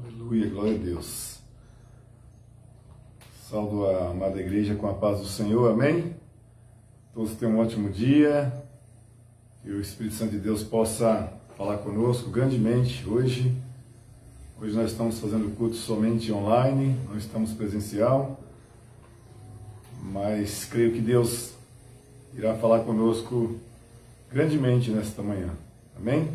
Aleluia, glória a Deus. Saldo a amada igreja com a paz do Senhor, amém? Todos tenham um ótimo dia, que o Espírito Santo de Deus possa falar conosco grandemente hoje. Hoje nós estamos fazendo culto somente online, não estamos presencial, mas creio que Deus irá falar conosco grandemente nesta manhã, amém?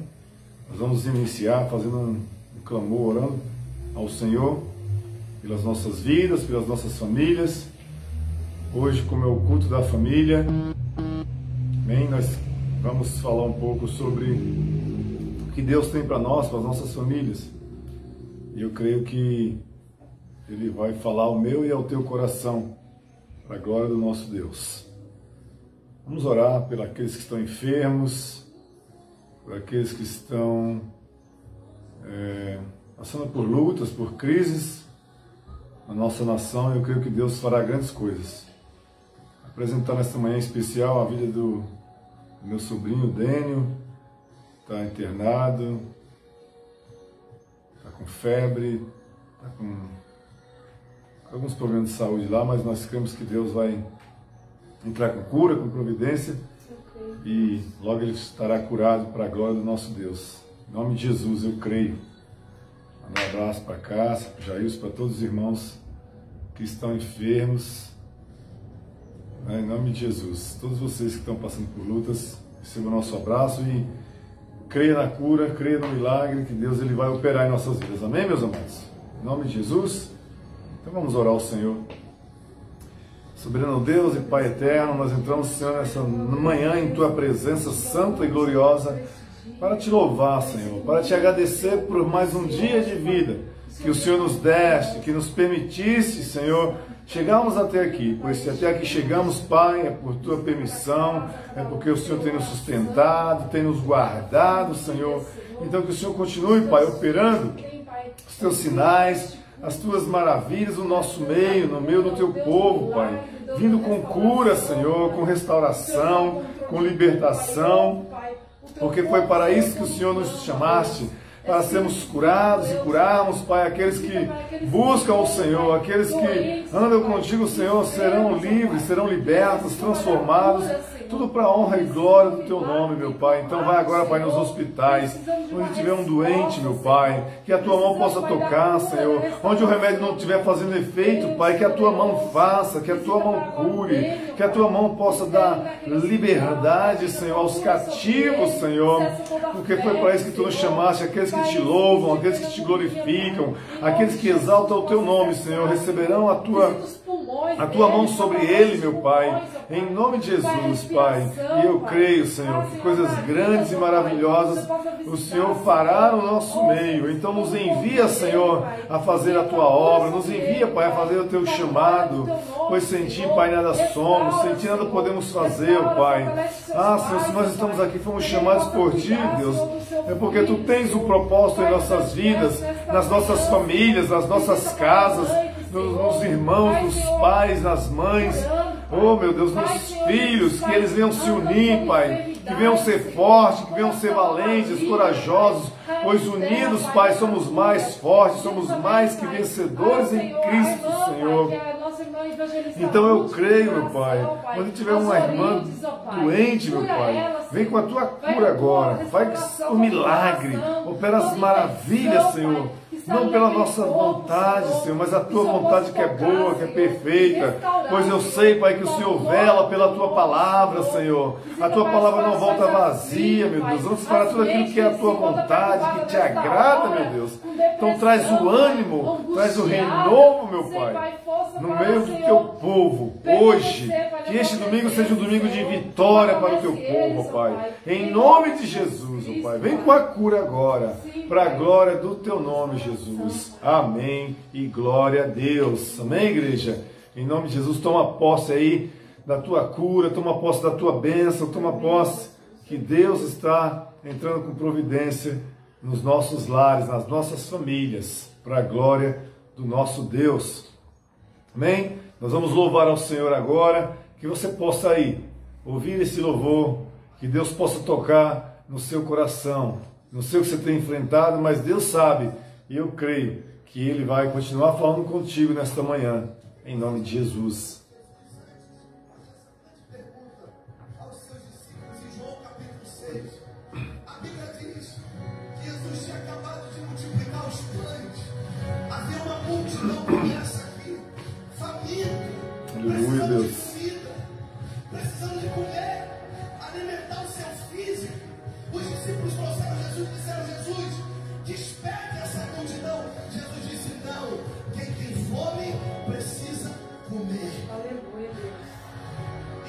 Nós vamos iniciar fazendo um clamor, orando ao Senhor pelas nossas vidas, pelas nossas famílias. Hoje, como é o culto da família, amém? Nós vamos falar um pouco sobre o que Deus tem para nós, para as nossas famílias. E eu creio que Ele vai falar ao meu e ao teu coração, para a glória do nosso Deus. Vamos orar por aqueles que estão enfermos, por aqueles que estão passando por lutas, por crises na nossa nação. Eu creio que Deus fará grandes coisas. Apresentar nesta manhã especial a vida do meu sobrinho Dênio, está internado, está com febre, está com alguns problemas de saúde lá, mas nós cremos que Deus vai entrar com cura, com providência, e logo ele estará curado para a glória do nosso Deus. Em nome de Jesus eu creio. Um abraço para Cássia, para Jair, para todos os irmãos que estão enfermos. Em nome de Jesus. Todos vocês que estão passando por lutas, recebam o nosso abraço e creia na cura, creia no milagre que Deus ele vai operar em nossas vidas. Amém, meus amados? Em nome de Jesus. Então vamos orar ao Senhor. Soberano Deus e Pai eterno, nós entramos, Senhor, nessa manhã em Tua presença santa e gloriosa, para Te louvar, Senhor, para Te agradecer por mais um dia de vida que o Senhor nos deste, que nos permitisse, Senhor, chegarmos até aqui. Pois se até aqui chegamos, Pai, é por Tua permissão, é porque o Senhor tem nos sustentado, tem nos guardado, Senhor. Então que o Senhor continue, Pai, operando os Teus sinais, as Tuas maravilhas no nosso meio, no meio do Teu povo, Pai, vindo com cura, Senhor, com restauração, com libertação, porque foi para isso que o Senhor nos chamaste, para sermos curados e curarmos, Pai, aqueles que buscam o Senhor, aqueles que andam contigo, Senhor, serão livres, serão libertos, transformados, tudo para a honra e glória do Teu nome, meu Pai. Então vai agora, Pai, nos hospitais, onde tiver um doente, meu Pai, que a Tua mão possa tocar, Senhor, onde o remédio não estiver fazendo efeito, Pai, que a Tua mão faça, que a Tua mão cure, que a Tua mão possa dar liberdade, Senhor, aos cativos, Senhor, porque foi para isso que Tu nos chamaste, aqueles que Te louvam, aqueles que Te glorificam, aqueles que exaltam o Teu nome, Senhor, receberão a Tua mão sobre ele, meu Pai, em nome de Jesus, Pai. E eu creio, Senhor, que coisas grandes e maravilhosas o Senhor fará no nosso meio. Então nos envia, Senhor, a fazer a Tua obra, nos envia, Pai, a fazer o Teu chamado, pois sem Ti, Pai, nada somos, sem Ti nada podemos fazer, Pai. Ah, Senhor, se nós estamos aqui, fomos chamados por Ti, Deus, é porque Tu tens um propósito em nossas vidas, nas nossas famílias, nas nossas casas, nos irmãos, nos pais, nas mães, oh meu Deus, nos filhos, que eles venham se unir, Pai, que venham ser fortes, que venham ser valentes, corajosos, pois unidos, Pai, somos mais fortes, somos mais que vencedores em Cristo, Senhor. Então eu creio, meu Pai, quando tiver uma irmã doente, meu Pai, vem com a Tua cura agora, faz o milagre, opera as maravilhas, Senhor. Não pela nossa vontade, Senhor, mas a Tua vontade que é boa, que é perfeita. Pois eu sei, Pai, que o Senhor vela pela Tua palavra, Senhor. A Tua palavra não volta vazia, meu Deus. Vamos para tudo aquilo que é a Tua vontade, que Te agrada, meu Deus. Então traz o ânimo, traz o renovo, meu Pai, no meio do Teu povo, hoje. Que este domingo seja um domingo de vitória para o Teu povo, Pai. Em nome de Jesus, ó Pai. Vem com a cura agora, para a glória do Teu nome, Jesus. Amém e glória a Deus. Amém, igreja? Em nome de Jesus, toma posse aí da Tua cura, toma posse da Tua bênção, toma posse que Deus está entrando com providência nos nossos lares, nas nossas famílias, para a glória do nosso Deus. Amém? Nós vamos louvar ao Senhor agora, que você possa aí ouvir esse louvor, que Deus possa tocar no seu coração. Não sei o que você tem enfrentado, mas Deus sabe, e eu creio que Ele vai continuar falando contigo nesta manhã, em nome de Jesus. A Bíblia diz que Jesus tinha acabado de multiplicar os pães. Havia uma multidão como essa aqui, faminta, Aleluia, Deus. de comida, precisando de comer, alimentar o seu físico. Os discípulos trouxeram Jesus e disseram: Jesus, desperte essa multidão. Jesus disse: não, quem tem fome precisa comer. Aleluia, Deus.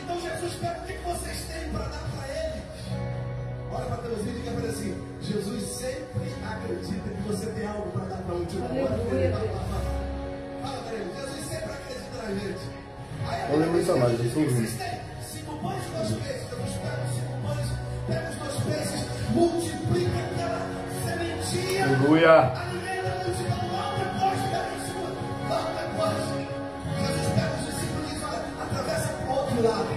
Então Jesus pergunta: o que vocês têm para dar para ele? Olha para Deus e diga para ele assim: Jesus sempre acredita que você tem algo para dar para a multidão. Aleluia. Fala para ele: Jesus sempre acredita na gente. Aí a Olha, Bíblia muita mais, diz: eu tô ouvindo. vocês têm 5 pães e 2 peixes. Jesus pega os 5 pães, pega os 2 peixes, multiplica aquela sementinha. Aleluia. Alimenta a multidão. Logo depois, pega o segundo. Logo depois, Jesus pega os discípulos e diz: olha, atravessa para o outro lado.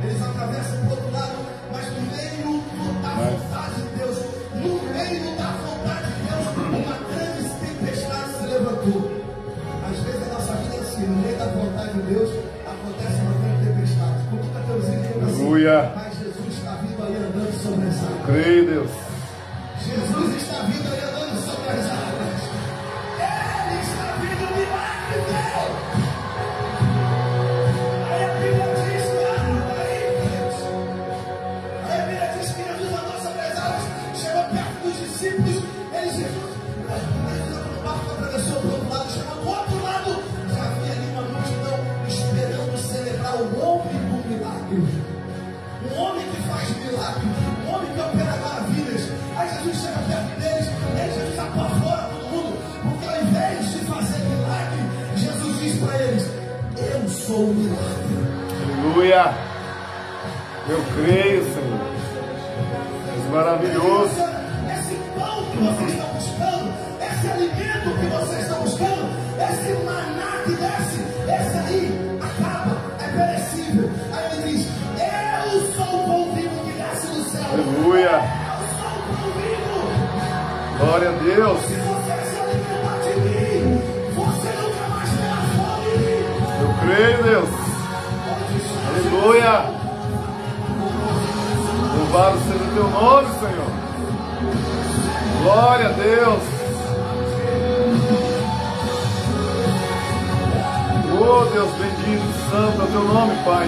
Eles atravessam para o outro lado, mas no meio da vontade de Deus, no meio da vontade de Deus, uma grande tempestade se levantou. Às vezes a nossa vida é assim: no meio da vontade de Deus, acontece uma grande tempestade. Cutuca teu vizinho e diga assim: Aleluia. mas Jesus está vindo aí andando sobre as águas. Creio, Deus. Jesus está vindo aí andando sobre as águas. Ele está vindo, milagre dele. Aí a Bíblia diz que aí, queridos. Aí a Bíblia diz que Jesus andou sobre as águas, chegou perto dos discípulos. Ele, Jesus, no barco, atravessou para o outro lado, chegou do outro lado. Já havia ali uma multidão esperando celebrar o homem do milagre. Um homem que faz milagre, um homem que opera maravilhas. Aí Jesus chega perto deles, e aí Jesus apavora todo mundo, porque ao invés de fazer milagre, Jesus diz para eles: eu sou o milagre. Aleluia. Eu creio, Senhor. És maravilhoso. Esse pão que vocês estão buscando, esse alimento que vocês estão buscando, esse maná que desce, esse aí acaba, é perecível. Aí ele diz: eu sou o pão vivo que desce do céu. Aleluia. Eu sou o pão vivo. Glória a Deus. Se você se alimentar de mim, você nunca mais terá fome. Eu creio, Deus. Aleluia. Louvado seja o teu nome, Senhor. Glória a Deus. Oh, Deus bendito, santo é o teu nome, Pai.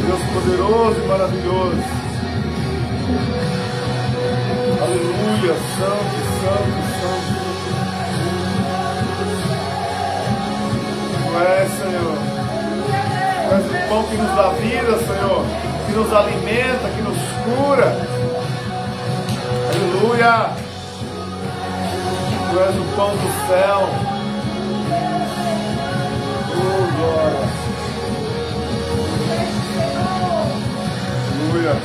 Deus poderoso e maravilhoso. Aleluia, santo, santo, santo. Tu és, Senhor. Tu és o pão que nos dá vida, Senhor. Que nos alimenta, que nos cura. Aleluia. Tu és o pão do céu. Oh, glória. Aleluia.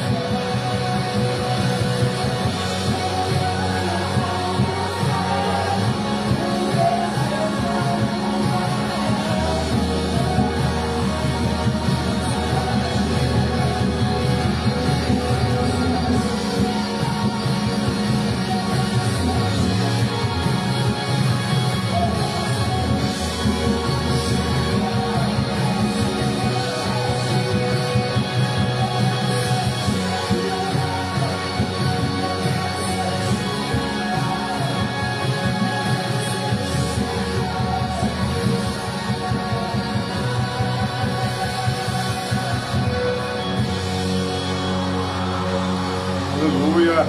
Aleluia.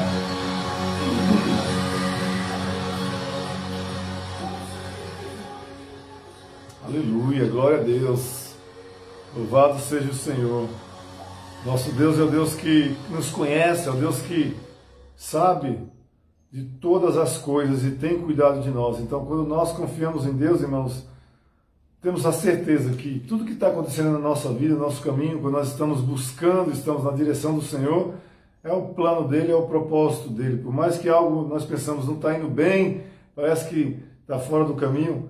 Aleluia, glória a Deus. Louvado seja o Senhor. Nosso Deus é o Deus que nos conhece, é o Deus que sabe de todas as coisas e tem cuidado de nós. Então, quando nós confiamos em Deus, irmãos, temos a certeza que tudo que está acontecendo na nossa vida, no nosso caminho, quando nós estamos buscando, estamos na direção do Senhor, é o plano dele, é o propósito dele. Por mais que algo nós pensamos não está indo bem, parece que está fora do caminho,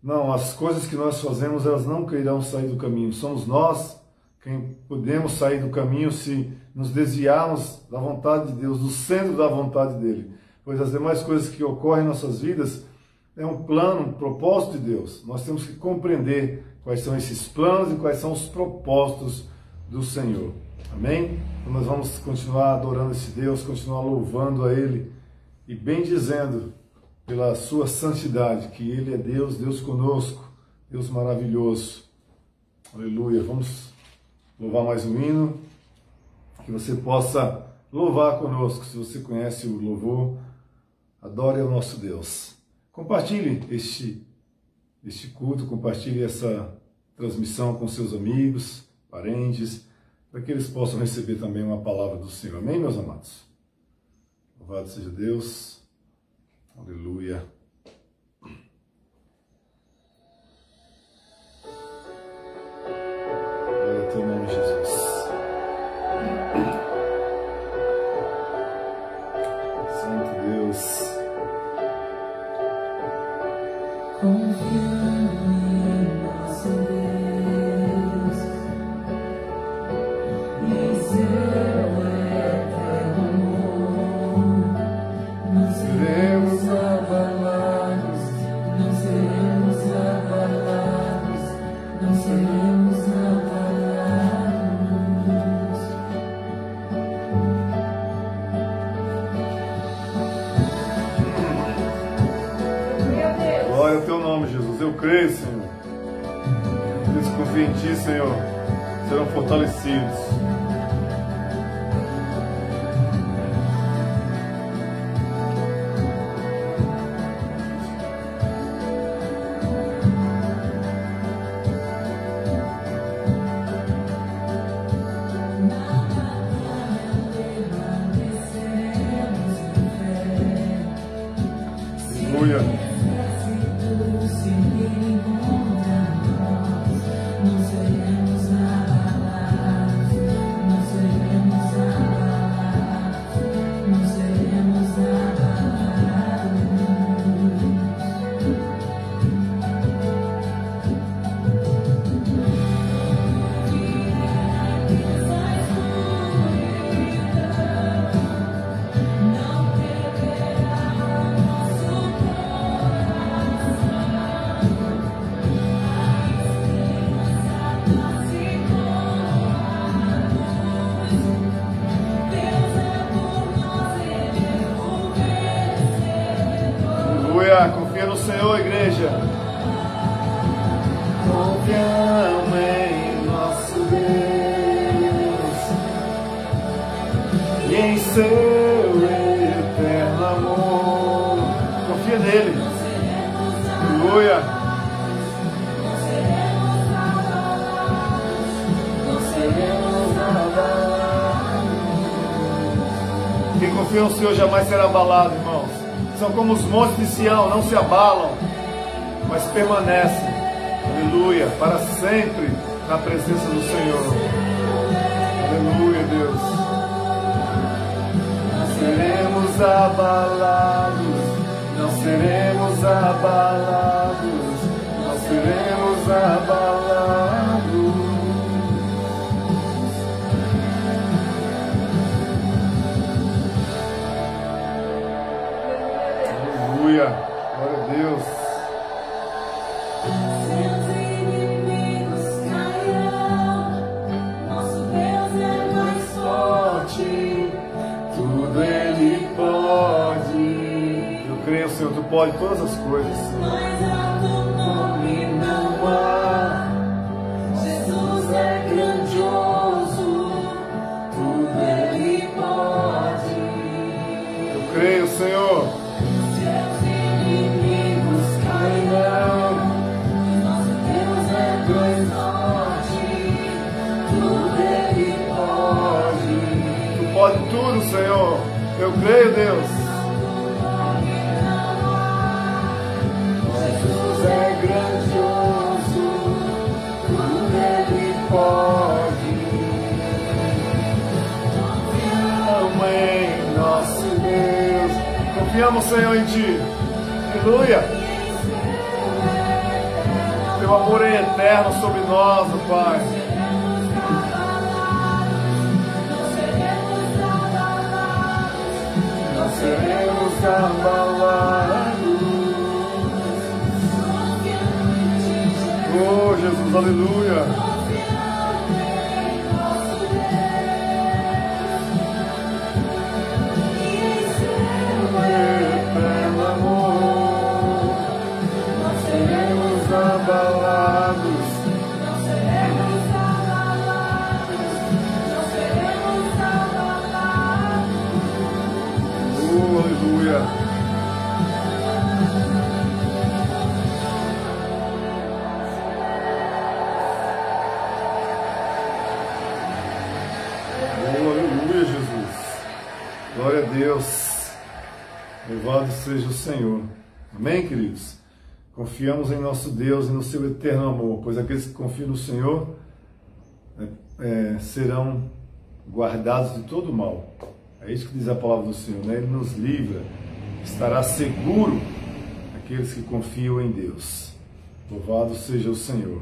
não, as coisas que nós fazemos, elas não irão sair do caminho. Somos nós quem podemos sair do caminho se nos desviarmos da vontade de Deus, do centro da vontade dele. pois as demais coisas que ocorrem em nossas vidas é um plano, um propósito de Deus. Nós temos que compreender quais são esses planos e quais são os propósitos do Senhor. Amém? Então nós vamos continuar adorando esse Deus, continuar louvando a Ele e bendizendo pela sua santidade, que Ele é Deus, Deus conosco, Deus maravilhoso. Aleluia. Vamos louvar mais um hino, que você possa louvar conosco. Se você conhece o louvor, adore ao nosso Deus. Compartilhe este culto, compartilhe essa transmissão com seus amigos, parentes, para que eles possam receber também uma palavra do Senhor. Amém, meus amados? Louvado seja Deus. Aleluia. Glória ao teu nome, Jesus. Santo Deus. Confiando em nosso Deus e em seu eterno amor, não seremos abalados, não seremos abalados, não seremos abalados. Glória ao teu nome, Jesus. Eu creio, Senhor. Eles que confiam em ti, Senhor, serão fortalecidos. Aleluia. Confia no Senhor, igreja. Confiamos em nosso Deus e em seu eterno amor. Confia nele. Aleluia. Quem confia no Senhor jamais será abalado, irmãos. São como os montes de Sião, não se abalam, mas permanecem, aleluia, para sempre na presença do Senhor. Aleluia, Deus. Não seremos abalados, não seremos abalados, não seremos abalados. Aleluia, glória a Deus. Seus inimigos cairão, nosso Deus é mais forte, tudo Ele pode. Eu creio, Senhor, Tu pode todas as coisas. Mais alto nome não há, Jesus é grandioso, tudo Ele pode. Eu creio, Senhor. Pode tudo, Senhor. Eu creio, Deus. Jesus é grandioso, tudo Ele pode. Confiamos em nosso Deus. Confiamos, Senhor, em Ti. Aleluia. Teu amor é eterno sobre nós, ó Pai. Seremos abalados. Oh, Jesus, aleluia. Eterno amor, não seremos abalados, não seremos abalados, não seremos abalados. Oh, aleluia. Aleluia, Jesus. Glória a Deus. Louvado seja o Senhor. Amém, queridos? Confiamos em nosso Deus e no seu eterno amor, pois aqueles que confiam no Senhor serão guardados de todo mal. É isso que diz a palavra do Senhor, né? Ele nos livra, estará seguro aqueles que confiam em Deus. Louvado seja o Senhor.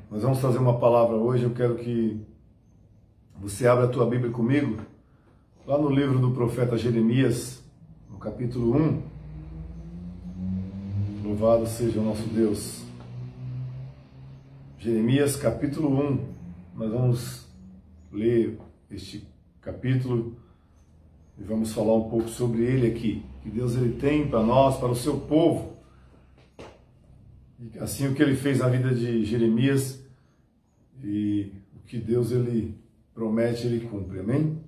Nós vamos fazer uma palavra hoje. Eu quero que você abra a tua Bíblia comigo, lá no livro do profeta Jeremias, no capítulo 1. Louvado seja o nosso Deus. Jeremias, capítulo 1. Nós vamos ler este capítulo e vamos falar um pouco sobre ele aqui. Que Deus ele tem para nós, para o seu povo. E assim o que ele fez na vida de Jeremias e o que Deus ele promete, ele cumpre. Amém?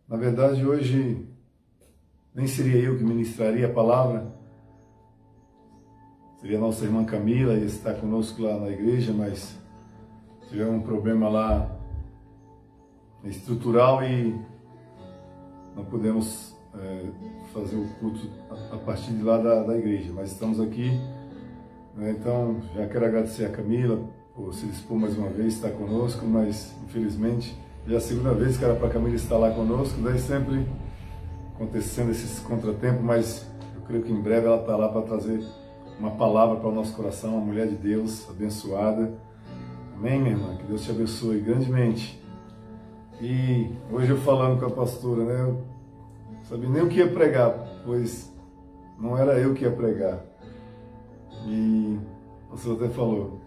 Na verdade, hoje nem seria eu que ministraria a palavra, seria a nossa irmã Camila, ia estar conosco lá na igreja, mas tivemos um problema lá estrutural e não podemos fazer o culto a partir de lá da igreja, mas estamos aqui, né? Então já quero agradecer a Camila por se dispor mais uma vez, estar conosco, mas infelizmente já é a segunda vez que era para a Camila estar lá conosco, daí sempre acontecendo esses contratempos, mas eu creio que em breve ela está lá para trazer uma palavra para o nosso coração, uma mulher de Deus abençoada. Amém, minha irmã? Que Deus te abençoe grandemente. E hoje eu falando com a pastora, né? Eu não sabia nem o que ia pregar, pois não era eu que ia pregar. E o pastor até falou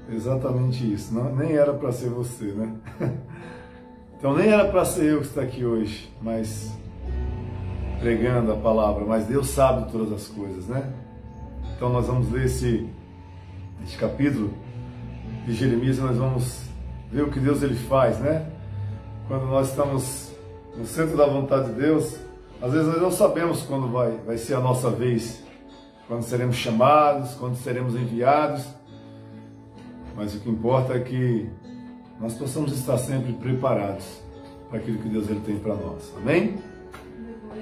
exatamente isso, não, nem era para ser você, né? Então nem era para ser eu que está aqui hoje, mas pregando a palavra, mas Deus sabe de todas as coisas, né? Então nós vamos ler este capítulo de Jeremias e nós vamos ver o que Deus ele faz, né? Quando nós estamos no centro da vontade de Deus, às vezes nós não sabemos quando vai ser a nossa vez, quando seremos chamados, quando seremos enviados, mas o que importa é que nós possamos estar sempre preparados para aquilo que Deus ele tem para nós. Amém?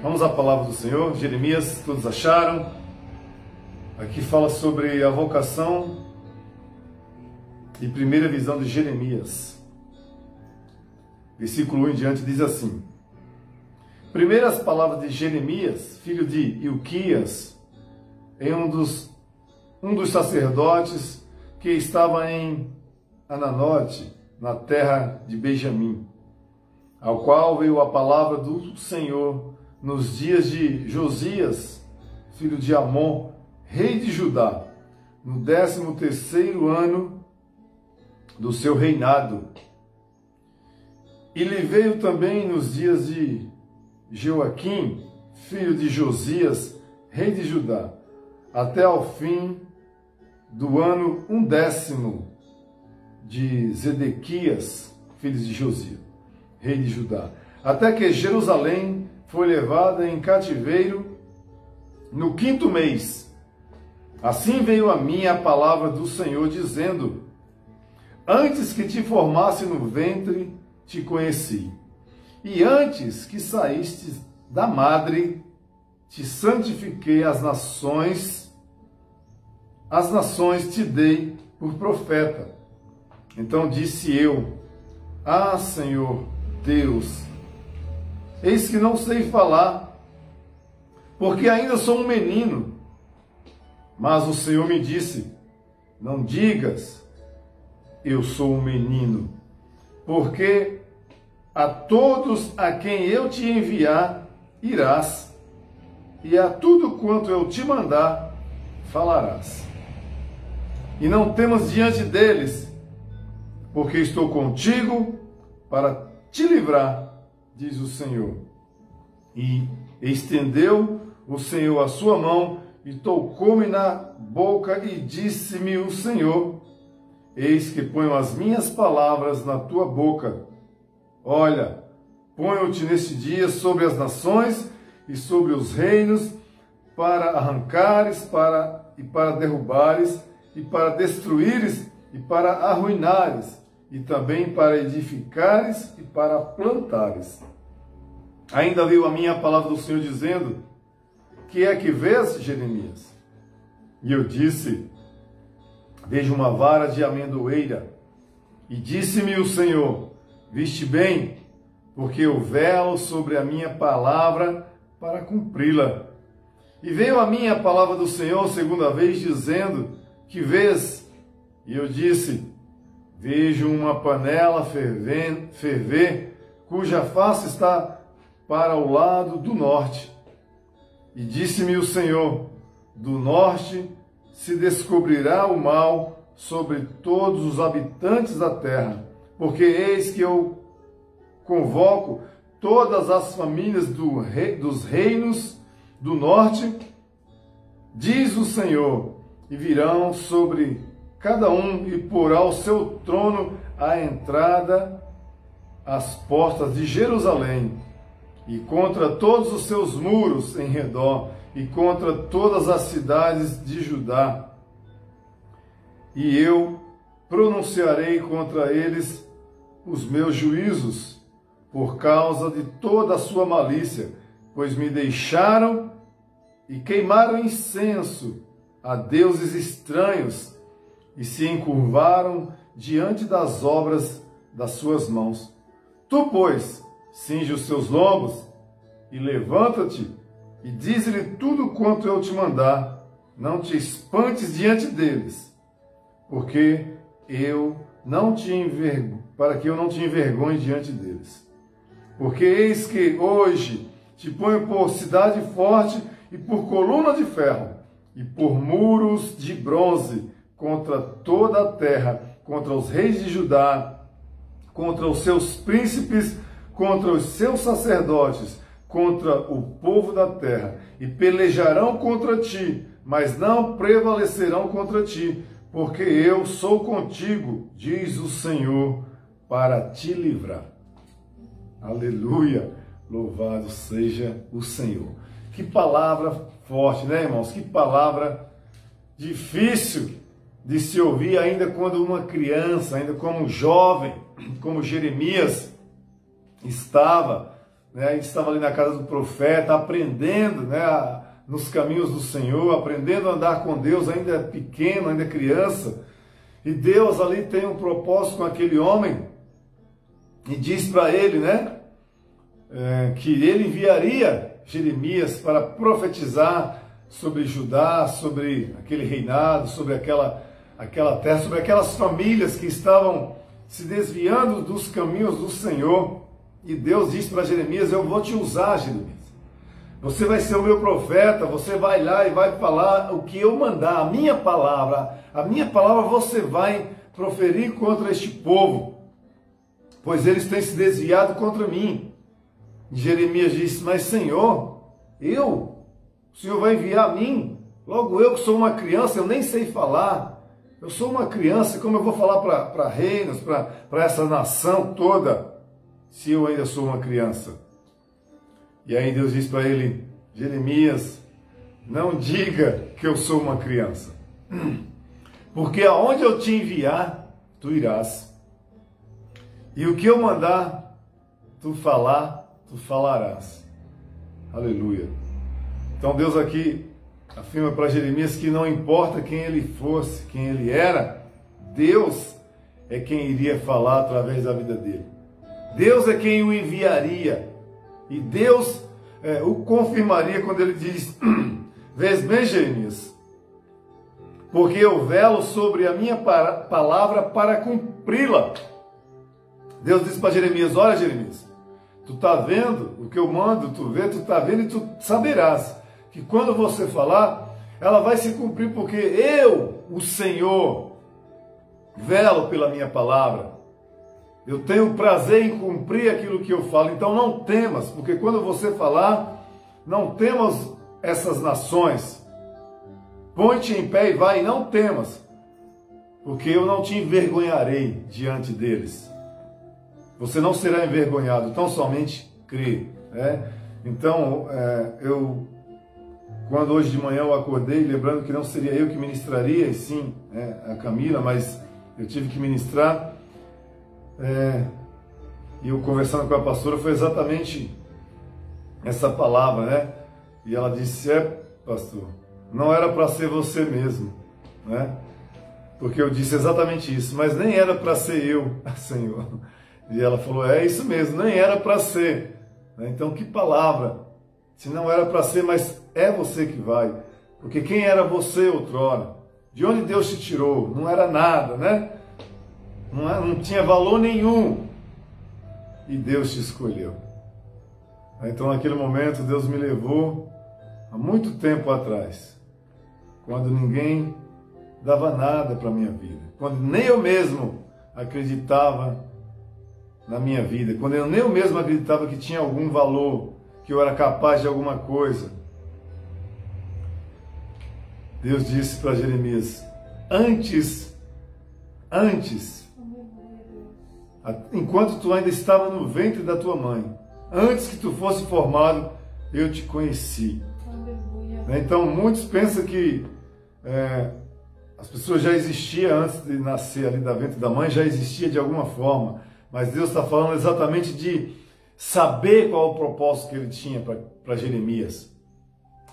Vamos à palavra do Senhor. Jeremias, todos acharam? Aqui fala sobre a vocação e primeira visão de Jeremias. Versículo 1 em diante diz assim: primeiras palavras de Jeremias, filho de Ilquias, em um dos sacerdotes que estava em Ananote, na terra de Benjamim, ao qual veio a palavra do Senhor nos dias de Josias, filho de Amon, rei de Judá, no 13º ano do seu reinado. E lhe veio também nos dias de Joaquim, filho de Josias, rei de Judá, até ao fim do ano 10º de Zedequias, filho de Josias, rei de Judá, até que Jerusalém foi levada em cativeiro no 5º mês. Assim veio a mim a palavra do Senhor, dizendo: antes que te formasse no ventre, te conheci, e antes que saíste da madre, te santifiquei. As nações te dei por profeta. Então disse eu: ah, Senhor Deus, eis que não sei falar, porque ainda sou um menino. Mas o Senhor me disse: não digas, eu sou um menino, porque a todos a quem eu te enviar irás, e a tudo quanto eu te mandar falarás. E não temas diante deles, porque estou contigo para te livrar, diz o Senhor. E estendeu o Senhor a sua mão e tocou-me na boca e disse-me o Senhor: eis que ponho as minhas palavras na tua boca. Olha, ponho-te neste dia sobre as nações e sobre os reinos, para arrancares e para derrubares, e para destruíres e para arruinares, e também para edificares e para plantares. Ainda veio a minha palavra do Senhor dizendo: que é que vês, Jeremias? E eu disse: vejo uma vara de amendoeira. E disse-me o Senhor: viste bem, porque eu velo sobre a minha palavra para cumpri-la. E veio a minha palavra do Senhor segunda vez, dizendo: que vês? E eu disse: vejo uma panela ferver, cuja face está para o lado do norte. E disse-me o Senhor: do norte se descobrirá o mal sobre todos os habitantes da terra, porque eis que eu convoco todas as famílias dos reinos do norte, diz o Senhor, e virão sobre cada um e porá o seu trono à entrada, às portas de Jerusalém, e contra todos os seus muros em redor, e contra todas as cidades de Judá. E eu pronunciarei contra eles os meus juízos, por causa de toda a sua malícia, pois me deixaram e queimaram incenso a deuses estranhos, e se encurvaram diante das obras das suas mãos. Tu, pois, cinge os seus lombos, e levanta-te, e diz-lhe tudo quanto eu te mandar. Não te espantes diante deles, porque para que eu não te envergonhe diante deles. Porque eis que hoje te ponho por cidade forte, e por coluna de ferro, e por muros de bronze, contra toda a terra, contra os reis de Judá, contra os seus príncipes, contra os seus sacerdotes, contra o povo da terra, e pelejarão contra ti, mas não prevalecerão contra ti, porque eu sou contigo, diz o Senhor, para te livrar. Aleluia! Louvado seja o Senhor. Que palavra forte, né, irmãos? Que palavra difícil de se ouvir ainda quando uma criança, ainda como jovem, como Jeremias estava, né? A gente estava ali na casa do profeta, aprendendo, né, nos caminhos do Senhor, aprendendo a andar com Deus, ainda pequeno, ainda criança. E Deus ali tem um propósito com aquele homem e diz para ele, né, que ele enviaria Jeremias para profetizar sobre Judá, sobre aquele reinado, sobre aquela terra, sobre aquelas famílias que estavam se desviando dos caminhos do Senhor. E Deus disse para Jeremias: eu vou te usar, Jeremias. Você vai ser o meu profeta, você vai lá e vai falar o que eu mandar, a minha palavra você vai proferir contra este povo, pois eles têm se desviado contra mim. E Jeremias disse: mas Senhor, o Senhor vai enviar a mim? Logo eu que sou uma criança, eu nem sei falar. Eu sou uma criança, como eu vou falar para reinos, para essa nação toda, se eu ainda sou uma criança? E aí Deus diz para ele: Jeremias, não diga que eu sou uma criança, porque aonde eu te enviar, tu irás. E o que eu mandar tu falar, tu falarás. Aleluia. Então Deus aqui afirma para Jeremias que não importa quem ele fosse, quem ele era, Deus é quem iria falar através da vida dele. Deus é quem o enviaria. E Deus o confirmaria quando ele diz: vês bem, Jeremias, porque eu velo sobre a minha palavra para cumpri-la. Deus disse para Jeremias: olha, Jeremias, Tu está vendo o que eu mando, tu vê, tu está vendo e tu saberás que quando você falar, ela vai se cumprir, porque eu, o Senhor, velo pela minha palavra. Eu tenho prazer em cumprir aquilo que eu falo. Então não temas, porque quando você falar, não temas essas nações. Põe-te em pé e vai, e não temas, porque eu não te envergonharei diante deles. Você não será envergonhado, tão somente crê. Né? Então, quando hoje de manhã eu acordei, lembrando que não seria eu que ministraria, e sim a Camila, mas eu tive que ministrar, e eu conversando com a pastora, foi exatamente essa palavra, né? E ela disse, pastor, não era para ser você mesmo, né? Porque eu disse exatamente isso, mas nem era para ser eu, Senhor. E ela falou, é isso mesmo, nem era para ser. Então que palavra, se não era para ser, mas é você que vai. Porque quem era você outrora? De onde Deus te tirou? Não era nada, né? Não tinha valor nenhum. E Deus te escolheu. Então naquele momento Deus me levou há muito tempo atrás, quando ninguém dava nada para a minha vida, quando nem eu mesmo acreditava na minha vida, quando eu nem eu mesmo acreditava que tinha algum valor, que eu era capaz de alguma coisa. Deus disse para Jeremias, antes, enquanto tu ainda estava no ventre da tua mãe, antes que tu fosse formado, eu te conheci. Então muitos pensam que as pessoas já existiam antes de nascer ali da ventre da mãe, já existia de alguma forma, mas Deus está falando exatamente de saber qual é o propósito que ele tinha para Jeremias.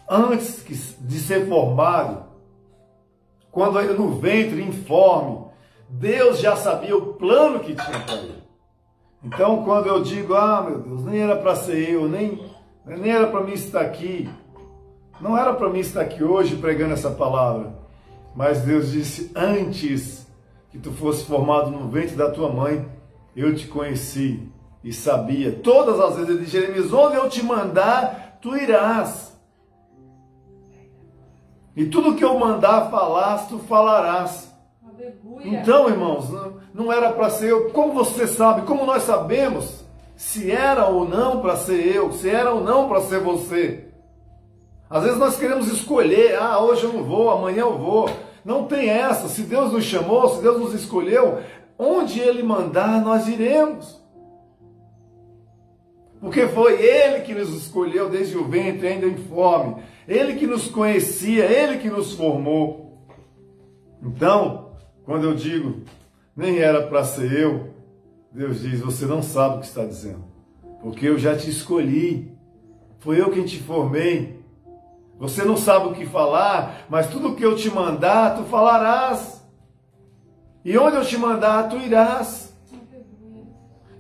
Antes de ser formado, quando ainda no ventre, informe, Deus já sabia o plano que tinha para ele. Então quando eu digo, meu Deus, nem era para ser eu, nem era para mim estar aqui, não era para mim estar aqui hoje pregando essa palavra, mas Deus disse, antes que tu fosse formado no ventre da tua mãe, eu te conheci e sabia. Todas as vezes ele disse, Jeremias, onde eu te mandar, tu irás. E tudo que eu mandar falar, tu falarás. Aleluia. Então, irmãos, não era para ser eu. Como você sabe, como nós sabemos, se era ou não para ser eu, se era ou não para ser você. Às vezes nós queremos escolher, hoje eu não vou, amanhã eu vou. Não tem essa. Se Deus nos chamou, se Deus nos escolheu, onde Ele mandar, nós iremos. Porque foi Ele que nos escolheu desde o ventre, ainda informe. Ele que nos conhecia, Ele que nos formou. Então, quando eu digo, nem era para ser eu, Deus diz, você não sabe o que está dizendo. Porque eu já te escolhi. Foi eu quem te formei. Você não sabe o que falar, mas tudo que eu te mandar, tu falarás. E onde eu te mandar, tu irás.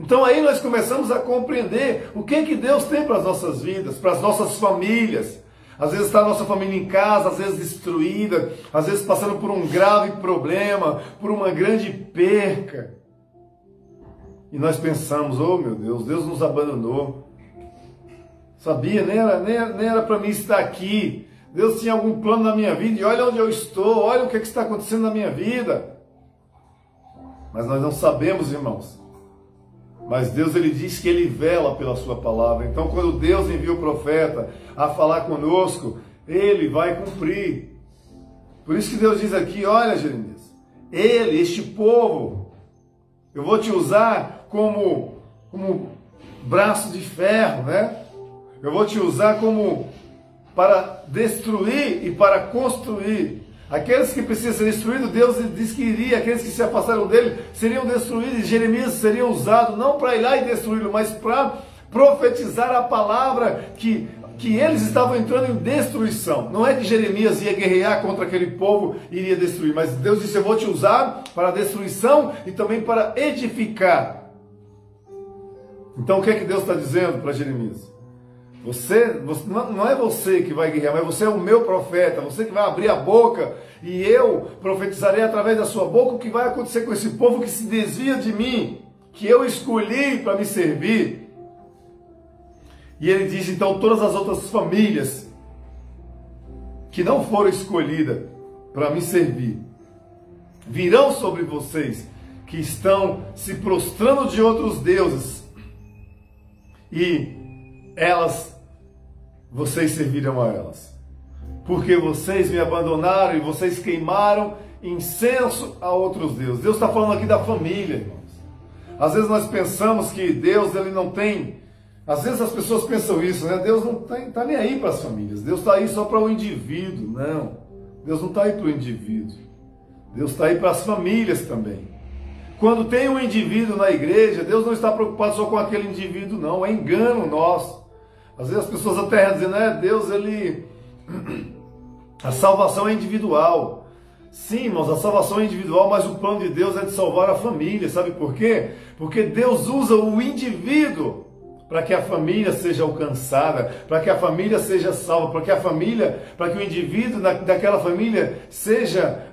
Então aí nós começamos a compreender o que Deus tem para as nossas vidas, para as nossas famílias. Às vezes está a nossa família em casa, às vezes destruída, às vezes passando por um grave problema, por uma grande perca. E nós pensamos, oh meu Deus, Deus nos abandonou. Sabia, nem era para mim estar aqui. Deus tinha algum plano na minha vida e olha onde eu estou, olha o que está acontecendo na minha vida. Mas nós não sabemos, irmãos. Mas Deus, Ele diz que Ele vela pela sua palavra. Então quando Deus envia o profeta a falar conosco, Ele vai cumprir. Por isso que Deus diz aqui, olha Jeremias, este povo, eu vou te usar como braço de ferro, né? Eu vou te usar para destruir e para construir. Aqueles que precisam ser destruídos, Deus diz que iria. Aqueles que se afastaram dele seriam destruídos. E Jeremias seria usado não para ir lá e destruí-lo, mas para profetizar a palavra que eles estavam entrando em destruição. Não é que Jeremias ia guerrear contra aquele povo e iria destruir, mas Deus disse, eu vou te usar para destruição e também para edificar. Então o que é que Deus está dizendo para Jeremias? Você não é você que vai guerrear, mas você é o meu profeta, você que vai abrir a boca e eu profetizarei através da sua boca o que vai acontecer com esse povo que se desvia de mim, que eu escolhi para me servir. E ele diz, então, todas as outras famílias que não foram escolhidas para me servir, virão sobre vocês que estão se prostrando de outros deuses, e vocês servirão a elas. Porque vocês me abandonaram e vocês queimaram incenso a outros deuses. Deus está falando aqui da família, irmãos. Às vezes nós pensamos que Deus, ele não tem... Às vezes as pessoas pensam isso, né? Deus não está nem aí para as famílias. Deus está aí só para o indivíduo. Não. Deus não está aí para o indivíduo. Deus está aí para as famílias também. Quando tem um indivíduo na igreja, Deus não está preocupado só com aquele indivíduo, não. É engano nosso. Às vezes as pessoas até dizem, né? Deus, ele... A salvação é individual. Sim, irmãos, a salvação é individual, mas o plano de Deus é de salvar a família. Sabe por quê? Porque Deus usa o indivíduo para que a família seja alcançada, para que a família seja salva, para que o indivíduo daquela família seja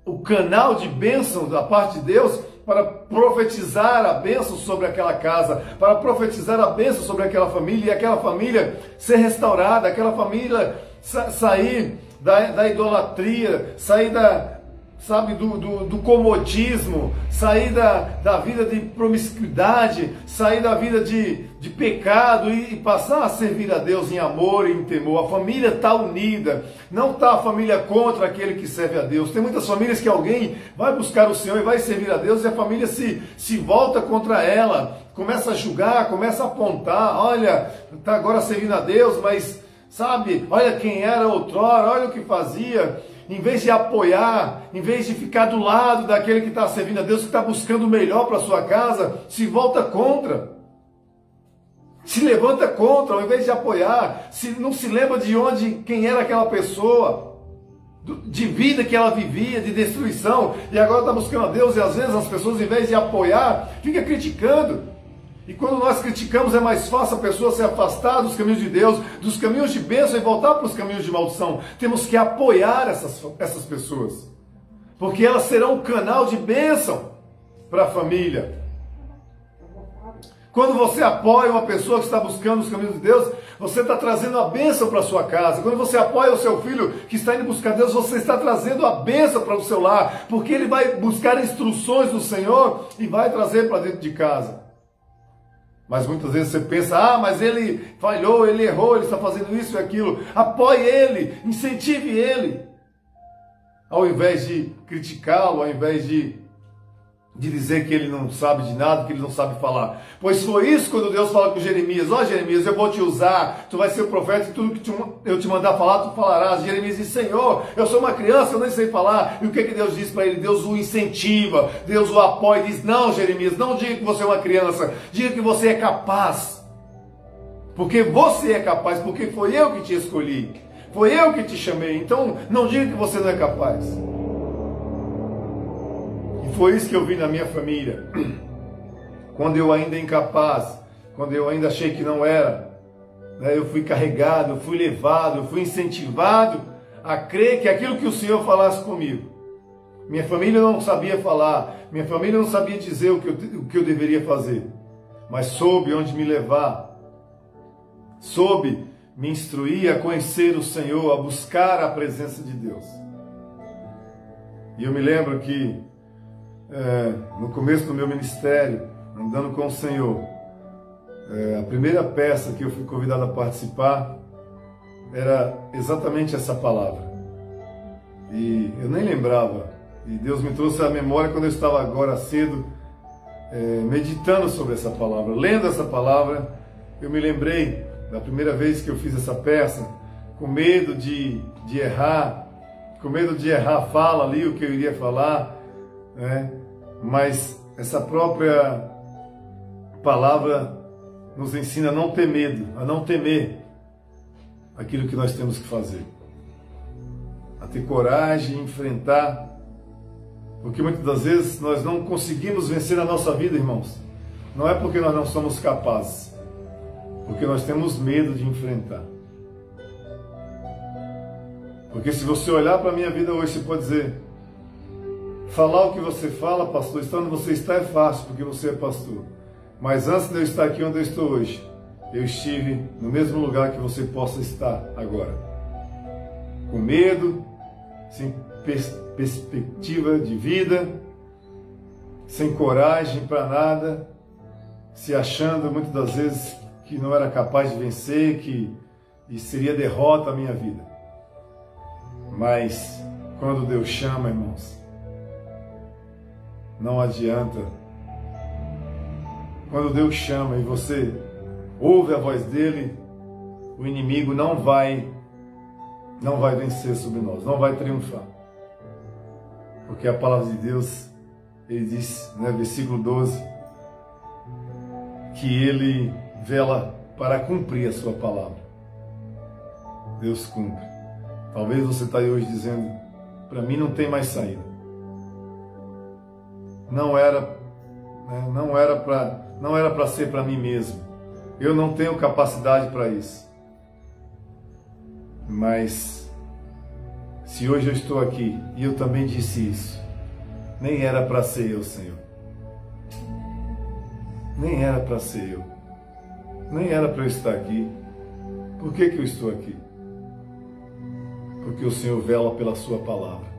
o canal de bênção da parte de Deus para profetizar a bênção sobre aquela casa, para profetizar a bênção sobre aquela família, e aquela família ser restaurada, aquela família sair da idolatria, sair do comodismo, sair da vida de promiscuidade, sair da vida de pecado e passar a servir a Deus em amor e em temor. A família está unida, não está a família contra aquele que serve a Deus. Tem muitas famílias que alguém vai buscar o Senhor e vai servir a Deus e a família se volta contra ela, começa a julgar, começa a apontar, olha, está agora servindo a Deus, mas sabe, olha quem era outrora, olha o que fazia. Em vez de apoiar, em vez de ficar do lado daquele que está servindo a Deus, que está buscando o melhor para a sua casa, se volta contra. Se levanta contra, ao invés de apoiar, não se lembra quem era aquela pessoa, de vida que ela vivia, de destruição, e agora está buscando a Deus, e às vezes as pessoas, em vez de apoiar, ficam criticando. E quando nós criticamos, é mais fácil a pessoa se afastar dos caminhos de Deus, dos caminhos de bênção, e voltar para os caminhos de maldição. Temos que apoiar essas pessoas, porque elas serão um canal de bênção para a família. Quando você apoia uma pessoa que está buscando os caminhos de Deus, você está trazendo a bênção para a sua casa. Quando você apoia o seu filho que está indo buscar Deus, você está trazendo a bênção para o seu lar, porque ele vai buscar instruções do Senhor e vai trazer para dentro de casa. Mas muitas vezes você pensa, mas ele falhou, ele errou, ele está fazendo isso e aquilo. Apoie ele, incentive ele. Ao invés de criticá-lo, ao invés de dizer que ele não sabe de nada, que ele não sabe falar. Pois foi isso quando Deus fala com Jeremias, Jeremias, eu vou te usar, tu vai ser o profeta e tudo que eu te mandar falar, tu falarás. Jeremias diz, Senhor, eu sou uma criança, eu nem sei falar. E o que Deus diz para ele? Deus o incentiva, Deus o apoia e diz, não, Jeremias, não diga que você é uma criança, diga que você é capaz. Porque você é capaz, porque foi eu que te escolhi, foi eu que te chamei, então não diga que você não é capaz. Foi isso que eu vi na minha família. Quando eu ainda incapaz, quando eu ainda achei que não era, eu fui carregado, eu fui levado, eu fui incentivado a crer que aquilo que o Senhor falasse comigo. Minha família não sabia falar, minha família não sabia dizer o que eu deveria fazer, mas soube onde me levar, soube me instruir a conhecer o Senhor, a buscar a presença de Deus. E eu me lembro que no começo do meu ministério, andando com o Senhor, a primeira peça que eu fui convidado a participar era exatamente essa palavra. E eu nem lembrava. E Deus me trouxe à memória quando eu estava agora cedo meditando sobre essa palavra, lendo essa palavra. Eu me lembrei da primeira vez que eu fiz essa peça, com medo de errar, com medo de errar a fala ali, o que eu iria falar, né? Mas essa própria palavra nos ensina a não ter medo, a não temer aquilo que nós temos que fazer, a ter coragem, enfrentar, porque muitas das vezes nós não conseguimos vencer na nossa vida, irmãos. Não é porque nós não somos capazes, porque nós temos medo de enfrentar. Porque se você olhar para a minha vida hoje, você pode dizer, falar o que você fala, pastor, estar onde você está é fácil, porque você é pastor. Mas antes de eu estar aqui onde eu estou hoje, eu estive no mesmo lugar que você possa estar agora. Com medo, sem perspectiva de vida, sem coragem para nada, se achando muitas das vezes que não era capaz de vencer, que seria derrota a minha vida. Mas quando Deus chama, irmãos, não adianta. Quando Deus chama e você ouve a voz dele, o inimigo não vai vencer sobre nós, não vai triunfar. Porque a palavra de Deus, ele diz, né, versículo 12, que ele vela para cumprir a sua palavra. Deus cumpre. Talvez você está aí hoje dizendo, para mim não tem mais saída. Não era para ser para mim mesmo. Eu não tenho capacidade para isso. Mas se hoje eu estou aqui e eu também disse isso, nem era para ser eu, Senhor. Nem era para ser eu. Nem era para eu estar aqui. Por que eu estou aqui? Porque o Senhor vela pela sua palavra.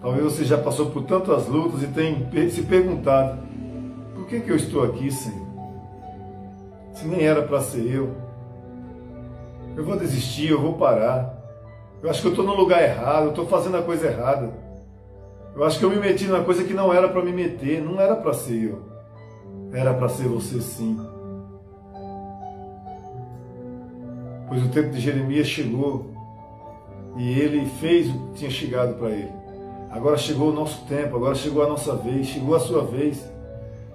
Talvez você já passou por tantas lutas e tem se perguntado, por que eu estou aqui, Senhor? Se nem era para ser eu. Eu vou desistir, eu vou parar. Eu acho que eu estou no lugar errado, eu estou fazendo a coisa errada. Eu acho que eu me meti numa coisa que não era para me meter, não era para ser eu. Era para ser você, sim. Pois o tempo de Jeremias chegou e ele fez o que tinha chegado para ele. Agora chegou o nosso tempo, agora chegou a nossa vez, chegou a sua vez,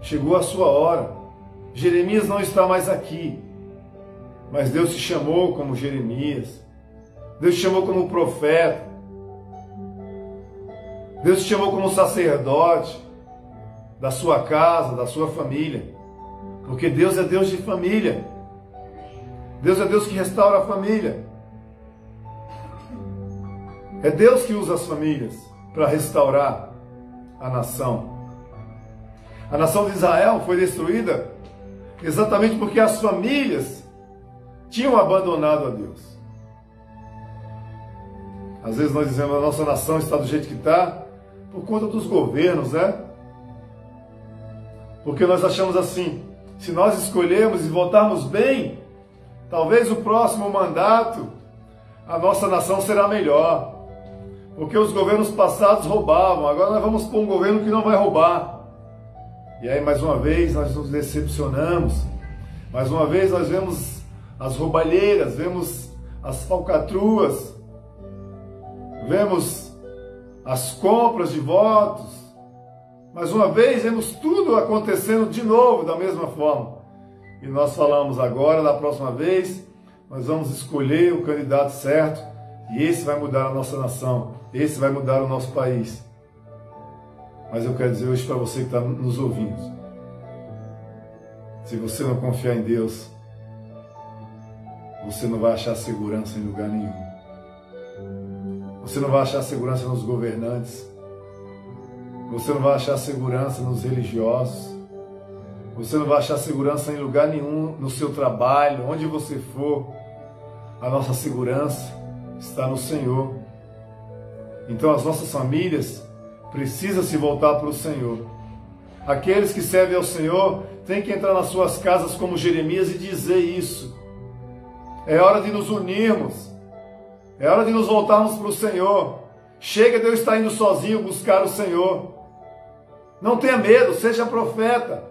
chegou a sua hora. Jeremias não está mais aqui, mas Deus te chamou como Jeremias, Deus te chamou como profeta, Deus te chamou como sacerdote da sua casa, da sua família, porque Deus é Deus de família. Deus é Deus que restaura a família. É Deus que usa as famílias para restaurar a nação. A nação de Israel foi destruída exatamente porque as famílias tinham abandonado a Deus. Às vezes nós dizemos que a nossa nação está do jeito que está por conta dos governos, né? Porque nós achamos assim, se nós escolhermos e votarmos bem, talvez o próximo mandato, a nossa nação será melhor. Porque os governos passados roubavam, agora nós vamos pôr um governo que não vai roubar. E aí, mais uma vez, nós nos decepcionamos. Mais uma vez, nós vemos as roubalheiras, vemos as falcatruas, vemos as compras de votos. Mais uma vez, vemos tudo acontecendo de novo da mesma forma. E nós falamos agora, da próxima vez, nós vamos escolher o candidato certo e esse vai mudar a nossa nação, esse vai mudar o nosso país. Mas eu quero dizer hoje para você que está nos ouvindo, se você não confiar em Deus, você não vai achar segurança em lugar nenhum. Você não vai achar segurança nos governantes, você não vai achar segurança nos religiosos, você não vai achar segurança em lugar nenhum, no seu trabalho, onde você for. A nossa segurança está no Senhor. Então as nossas famílias precisam se voltar para o Senhor. Aqueles que servem ao Senhor têm que entrar nas suas casas como Jeremias e dizer isso. É hora de nos unirmos. É hora de nos voltarmos para o Senhor. Chega de eu estar indo sozinho buscar o Senhor. Não tenha medo, seja profeta.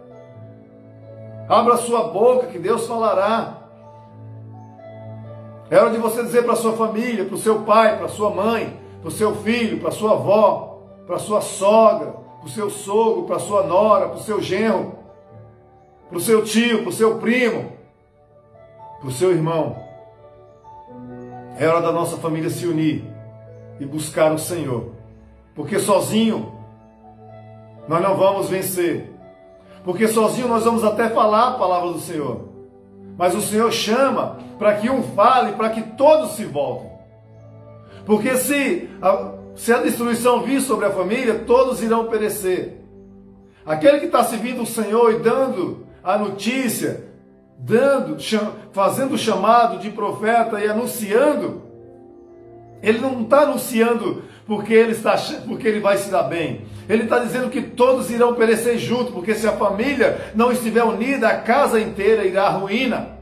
Abra a sua boca que Deus falará. É hora de você dizer para a sua família, para o seu pai, para a sua mãe, para o seu filho, para a sua avó, para a sua sogra, para o seu sogro, para a sua nora, para o seu genro, para o seu tio, para o seu primo, para o seu irmão. É hora da nossa família se unir e buscar o Senhor. Porque sozinho nós não vamos vencer. Porque sozinho nós vamos até falar a palavra do Senhor. Mas o Senhor chama para que um fale, para que todos se voltem. Porque se a destruição vir sobre a família, todos irão perecer. Aquele que está servindo o Senhor e dando a notícia, fazendo o chamado de profeta e anunciando, ele não está anunciando porque ele vai se dar bem. Ele está dizendo que todos irão perecer juntos, porque se a família não estiver unida, a casa inteira irá à ruína.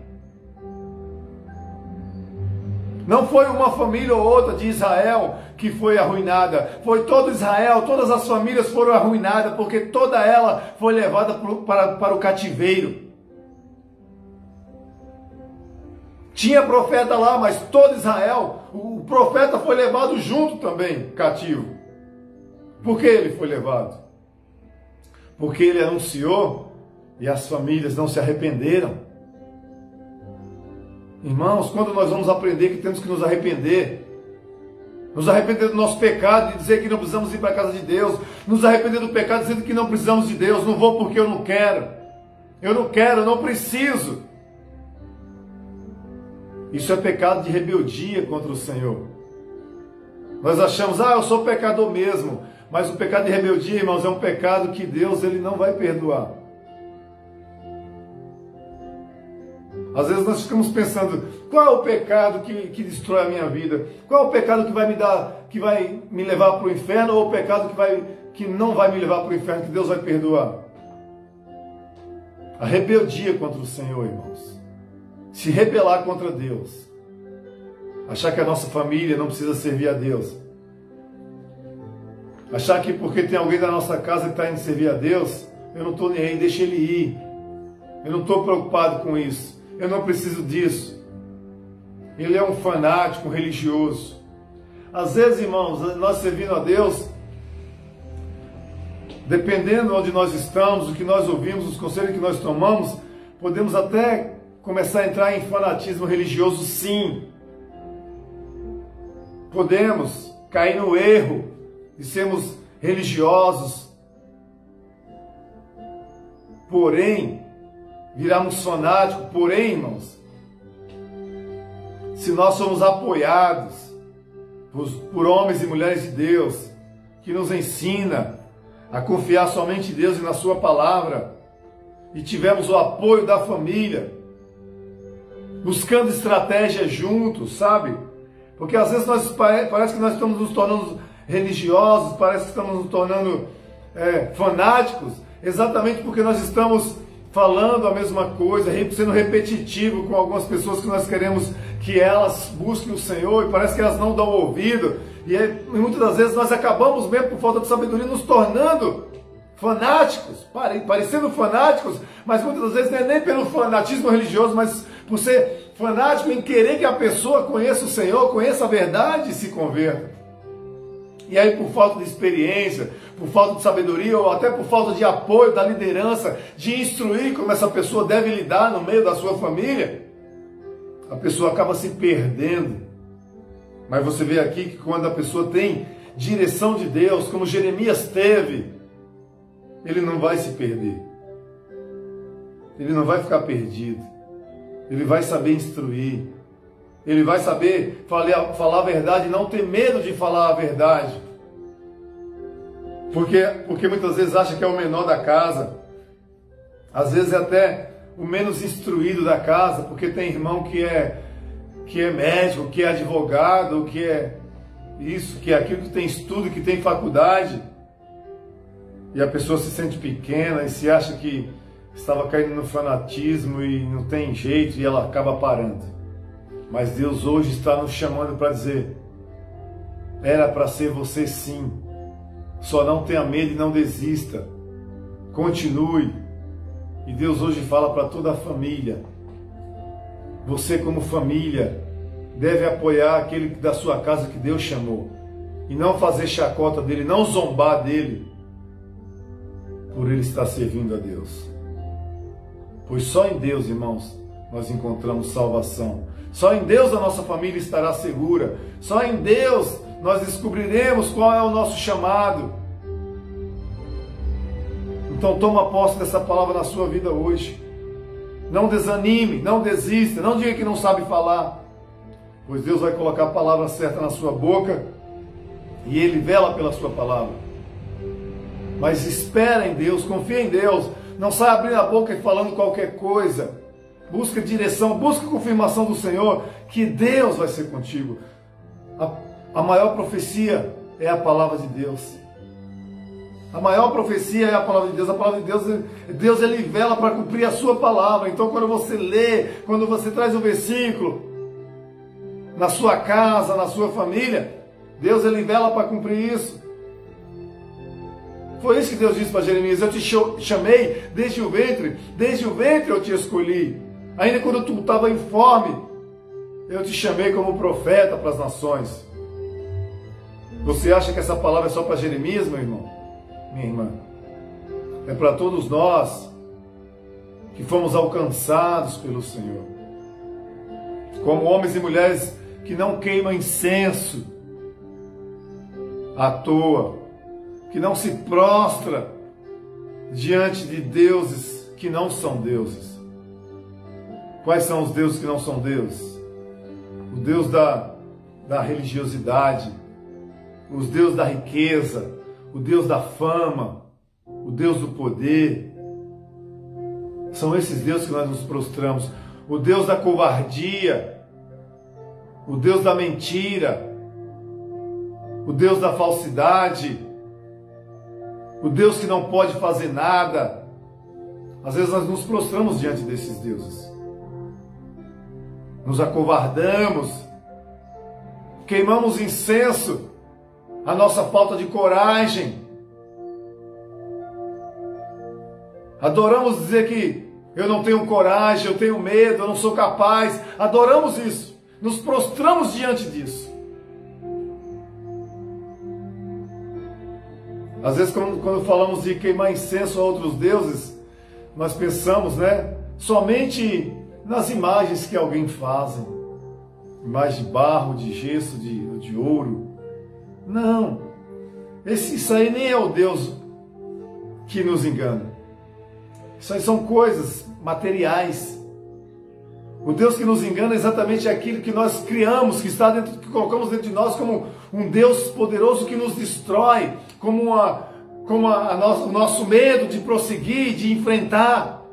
Não foi uma família ou outra de Israel que foi arruinada. Foi todo Israel, todas as famílias foram arruinadas, porque toda ela foi levada para o cativeiro. Tinha profeta lá, mas todo Israel, o profeta foi levado junto também, cativo. Por que ele foi levado? Porque ele anunciou e as famílias não se arrependeram. Irmãos, quando nós vamos aprender que temos que nos arrepender do nosso pecado e dizer que não precisamos ir para a casa de Deus, nos arrepender do pecado dizendo que não precisamos de Deus, não vou porque eu não quero, eu não preciso. Isso é pecado de rebeldia contra o Senhor. Nós achamos, eu sou pecador mesmo, mas o pecado de rebeldia, irmãos, é um pecado que Deus ele não vai perdoar. Às vezes nós ficamos pensando, qual é o pecado que destrói a minha vida? Qual é o pecado que vai me levar para o inferno, ou o pecado que não vai me levar para o inferno, que Deus vai perdoar? A rebeldia contra o Senhor, irmãos. Se rebelar contra Deus. Achar que a nossa família não precisa servir a Deus. Achar que porque tem alguém da nossa casa que está indo servir a Deus, eu não estou nem aí, deixa ele ir. Eu não estou preocupado com isso. Eu não preciso disso. Ele é um fanático, um religioso. Às vezes, irmãos, nós servindo a Deus, dependendo de onde nós estamos, o que nós ouvimos, os conselhos que nós tomamos, podemos até começar a entrar em fanatismo religioso, sim. Podemos cair no erro de sermos religiosos. Porém, viramos fanáticos. Porém, irmãos, se nós somos apoiados por homens e mulheres de Deus, que nos ensina a confiar somente em Deus e na sua palavra, e tivemos o apoio da família, buscando estratégia juntos, sabe? Porque às vezes parece que nós estamos nos tornando religiosos, parece que estamos nos tornando fanáticos, exatamente porque nós estamos falando a mesma coisa, sendo repetitivo com algumas pessoas que nós queremos que elas busquem o Senhor, e parece que elas não dão ouvido, e muitas das vezes nós acabamos mesmo por falta de sabedoria nos tornando fanáticos, parecendo fanáticos, mas muitas das vezes não é nem pelo fanatismo religioso, mas por ser fanático em querer que a pessoa conheça o Senhor, conheça a verdade e se converta. E aí, por falta de experiência, por falta de sabedoria, ou até por falta de apoio da liderança, de instruir como essa pessoa deve lidar no meio da sua família, a pessoa acaba se perdendo. Mas você vê aqui que quando a pessoa tem direção de Deus, como Jeremias teve, ele não vai se perder. Ele não vai ficar perdido. Ele vai saber instruir. Ele vai saber falar a verdade e não ter medo de falar a verdade. Porque muitas vezes acha que é o menor da casa. Às vezes é até o menos instruído da casa, porque tem irmão que é médico, que é advogado, que é isso, que é aquilo, que tem estudo, que tem faculdade. E a pessoa se sente pequena e se acha que estava caindo no fanatismo e não tem jeito, e ela acaba parando. Mas Deus hoje está nos chamando para dizer, era para ser você sim, só não tenha medo e não desista, continue. E Deus hoje fala para toda a família, você como família deve apoiar aquele da sua casa que Deus chamou, e não fazer chacota dele, não zombar dele, por ele estar servindo a Deus. Pois só em Deus, irmãos, nós encontramos salvação. Só em Deus a nossa família estará segura. Só em Deus nós descobriremos qual é o nosso chamado. Então toma posse dessa palavra na sua vida hoje. Não desanime, não desista, não diga que não sabe falar. Pois Deus vai colocar a palavra certa na sua boca e Ele vela pela sua palavra. Mas espera em Deus, confia em Deus. Não sai abrindo a boca e falando qualquer coisa. Busca direção, busca confirmação do Senhor, que Deus vai ser contigo. A maior profecia é a palavra de Deus. A maior profecia é a palavra de Deus. A palavra de Deus ele vela para cumprir a sua palavra. Então quando você lê, quando você traz um versículo na sua casa, na sua família, Deus ele vela para cumprir isso. Foi isso que Deus disse para Jeremias: eu te chamei desde o ventre eu te escolhi. Ainda quando tu estava informe, eu te chamei como profeta para as nações. Você acha que essa palavra é só para Jeremias, meu irmão? Minha irmã? É para todos nós que fomos alcançados pelo Senhor. Como homens e mulheres que não queimam incenso à toa, que não se prostra diante de deuses que não são deuses. Quais são os deuses que não são deuses? O Deus da religiosidade, os deuses da riqueza, o Deus da fama, o Deus do poder. São esses deuses que nós nos prostramos. O Deus da covardia, o Deus da mentira, o Deus da falsidade, o Deus que não pode fazer nada. Às vezes nós nos prostramos diante desses deuses. Nos acovardamos, queimamos incenso, a nossa falta de coragem. Adoramos dizer que eu não tenho coragem, eu tenho medo, eu não sou capaz. Adoramos isso, nos prostramos diante disso. Às vezes quando falamos de queimar incenso a outros deuses, nós pensamos, somente nas imagens que alguém faz. Imagem de barro, de gesso, de ouro. Não, isso aí nem é o Deus que nos engana. Isso aí são coisas materiais. O Deus que nos engana é exatamente aquilo que nós criamos, que está dentro, que colocamos dentro de nós como um Deus poderoso que nos destrói, como o nosso medo de prosseguir, de enfrentar.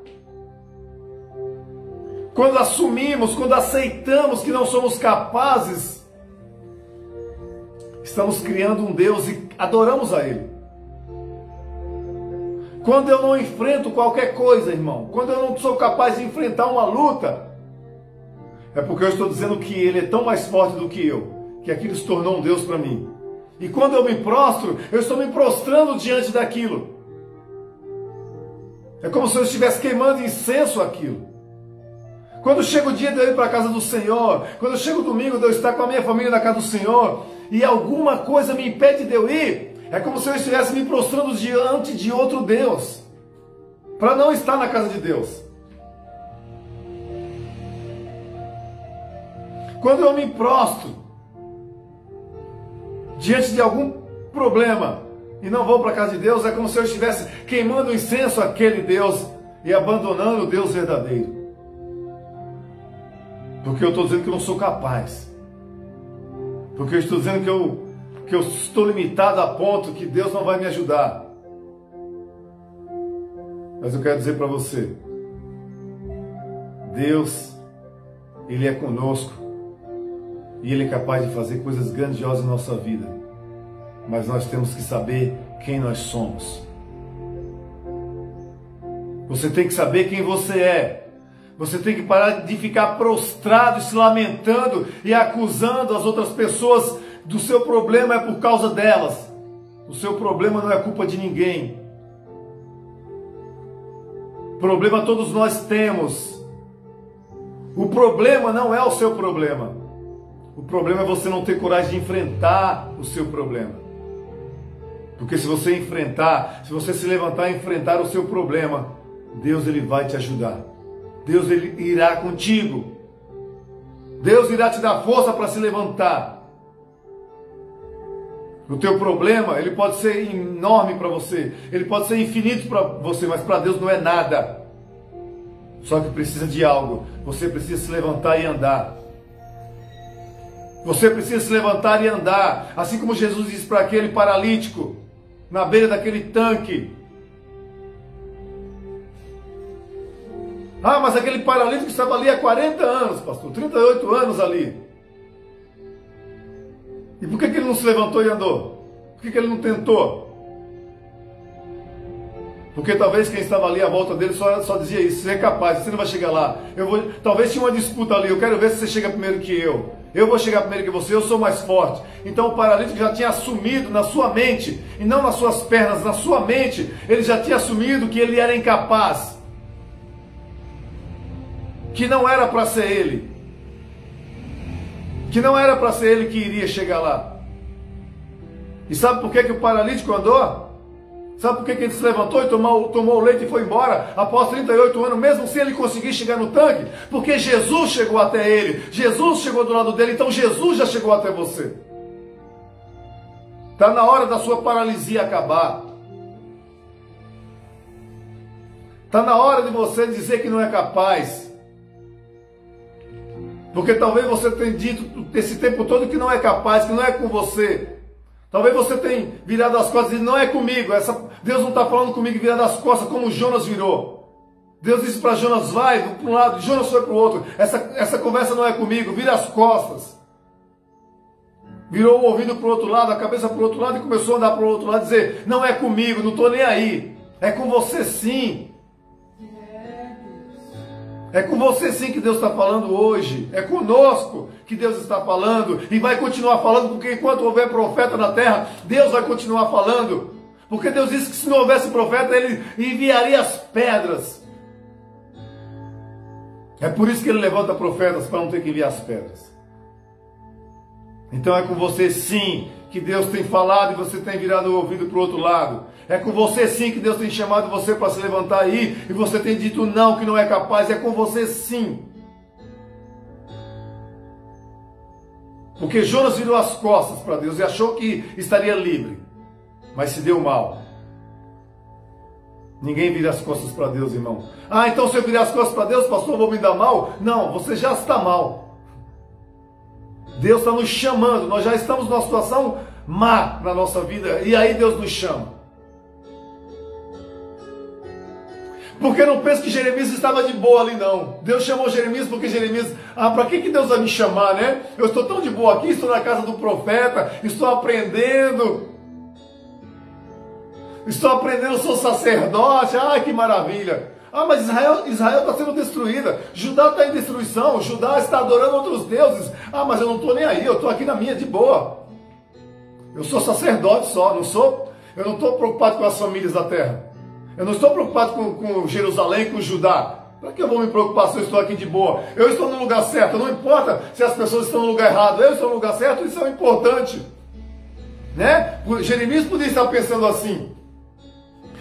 Quando assumimos, quando aceitamos que não somos capazes, estamos criando um Deus e adoramos a Ele. Quando eu não enfrento qualquer coisa, irmão, quando eu não sou capaz de enfrentar uma luta, é porque eu estou dizendo que Ele é tão mais forte do que eu, que aquilo se tornou um Deus para mim. E quando eu me prostro, eu estou me prostrando diante daquilo. É como se eu estivesse queimando incenso àquilo. Quando chega o dia de eu ir para a casa do Senhor, quando chega o domingo de eu estar com a minha família na casa do Senhor, e alguma coisa me impede de eu ir, é como se eu estivesse me prostrando diante de outro Deus, para não estar na casa de Deus. Quando eu me prostro diante de algum problema e não vou para a casa de Deus, é como se eu estivesse queimando incenso àquele Deus e abandonando o Deus verdadeiro. Porque eu estou dizendo que eu não sou capaz. Porque eu estou dizendo que eu estou limitado a ponto que Deus não vai me ajudar. Mas eu quero dizer para você, Deus, Ele é conosco. E Ele é capaz de fazer coisas grandiosas em nossa vida. Mas nós temos que saber quem nós somos. Você tem que saber quem você é. Você tem que parar de ficar prostrado, se lamentando e acusando as outras pessoas do seu problema é por causa delas. O seu problema não é culpa de ninguém. Problema todos nós temos. O problema não é o seu problema. O problema é você não ter coragem de enfrentar o seu problema. Porque se você enfrentar, se você se levantar e enfrentar o seu problema, Deus ele vai te ajudar. Deus ele irá contigo. Deus irá te dar força para se levantar. O teu problema, ele pode ser enorme para você, ele pode ser infinito para você, mas para Deus não é nada. Só que precisa de algo. Você precisa se levantar e andar. Você precisa se levantar e andar. Assim como Jesus disse para aquele paralítico: na beira daquele tanque. Ah, mas aquele paralítico estava ali há 40 anos, pastor, 38 anos ali. E por que ele não se levantou e andou? Por que ele não tentou? Porque talvez quem estava ali à volta dele só dizia isso: você é capaz, você não vai chegar lá. Talvez tinha uma disputa ali, eu quero ver se você chega primeiro que eu. Eu vou chegar primeiro que você, eu sou mais forte. Então o paralítico já tinha assumido na sua mente, e não nas suas pernas, na sua mente, ele já tinha assumido que ele era incapaz. Que não era para ser ele. Que não era para ser ele que iria chegar lá. E sabe por que o paralítico andou? Sabe por que ele se levantou e tomou o leite e foi embora após 38 anos, mesmo sem ele conseguir chegar no tanque? Porque Jesus chegou até ele, Jesus chegou do lado dele, então Jesus já chegou até você. Está na hora da sua paralisia acabar. Está na hora de você dizer que não é capaz. Porque talvez você tenha dito esse tempo todo que não é capaz, que não é com você. Talvez você tenha virado as costas e disse: não é comigo, Deus não está falando comigo, virado as costas como Jonas virou. Deus disse para Jonas: vai para um lado, Jonas foi para o outro. Essa conversa não é comigo, vira as costas. Virou o ouvido para o outro lado, a cabeça para o outro lado e começou a andar para o outro lado e dizer: não é comigo, não estou nem aí. É com você sim. É com você sim que Deus está falando hoje. É conosco que Deus está falando. E vai continuar falando, porque enquanto houver profeta na terra, Deus vai continuar falando. Porque Deus disse que se não houvesse profeta, Ele enviaria as pedras. É por isso que Ele levanta profetas, para não ter que enviar as pedras. Então é com você sim que Deus tem falado e você tem virado o ouvido para o outro lado. É com você sim que Deus tem chamado você para se levantar aí e você tem dito não, que não é capaz. É com você sim. Porque Jonas virou as costas para Deus e achou que estaria livre, mas se deu mal. Ninguém vira as costas para Deus, irmão. Ah, então se eu virar as costas para Deus, pastor, eu vou me dar mal? Não, você já está mal. Deus está nos chamando, nós já estamos numa situação má na nossa vida e aí Deus nos chama. Porque não pense que Jeremias estava de boa ali, não. Deus chamou Jeremias porque Jeremias... Ah, para que Deus vai me chamar, né? Eu estou tão de boa aqui, estou na casa do profeta, estou aprendendo. Estou aprendendo, sou sacerdote. Ah, que maravilha. Ah, mas Israel está sendo destruída. Judá está em destruição. Judá está adorando outros deuses. Ah, mas eu não estou nem aí, eu estou aqui na minha, de boa. Eu sou sacerdote só, não sou? Eu não estou preocupado com as famílias da terra. Eu não estou preocupado com Jerusalém, com Judá. Para que eu vou me preocupar se eu estou aqui de boa? Eu estou no lugar certo. Não importa se as pessoas estão no lugar errado. Eu estou no lugar certo, isso é importante. Né? Jeremias podia estar pensando assim.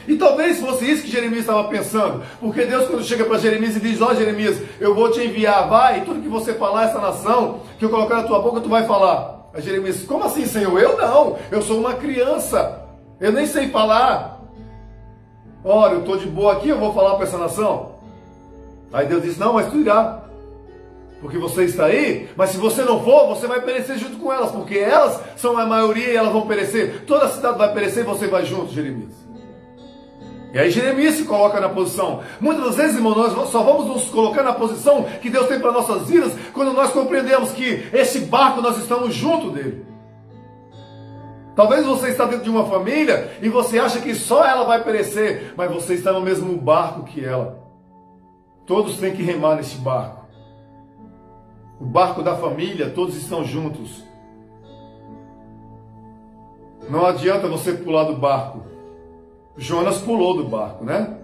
E talvez fosse isso que Jeremias estava pensando. Porque Deus, quando chega para Jeremias e diz: ó, Jeremias, eu vou te enviar, vai, e tudo que você falar, essa nação, que eu colocar na tua boca, tu vai falar. Aí Jeremias: como assim, Senhor? Eu não, eu sou uma criança. Eu nem sei falar. Olha, eu estou de boa aqui, eu vou falar para essa nação. Aí Deus disse: não, mas tu irá. Porque você está aí, mas se você não for, você vai perecer junto com elas. Porque elas são a maioria e elas vão perecer. Toda a cidade vai perecer e você vai junto, Jeremias. E aí Jeremias se coloca na posição. Muitas das vezes, irmão, nós só vamos nos colocar na posição que Deus tem para nossas vidas quando nós compreendemos que esse barco nós estamos junto dele. Talvez você está dentro de uma família e você acha que só ela vai perecer, mas você está no mesmo barco que ela. Todos têm que remar nesse barco. O barco da família, todos estão juntos. Não adianta você pular do barco. Jonas pulou do barco, né?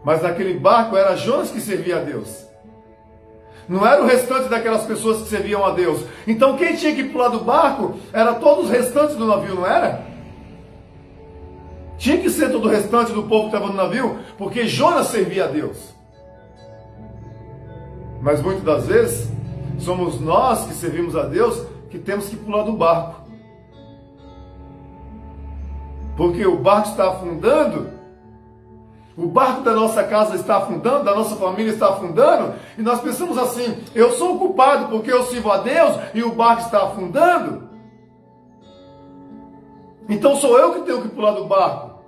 Mas naquele barco era Jonas que servia a Deus. Não era o restante daquelas pessoas que serviam a Deus. Então quem tinha que pular do barco era todos os restantes do navio, não era? Tinha que ser todo o restante do povo que estava no navio, porque Jonas servia a Deus. Mas muitas das vezes somos nós que servimos a Deus que temos que pular do barco. Porque o barco está afundando. O barco da nossa casa está afundando, da nossa família está afundando, e nós pensamos assim: eu sou o culpado porque eu sirvo a Deus e o barco está afundando. Então sou eu que tenho que pular do barco.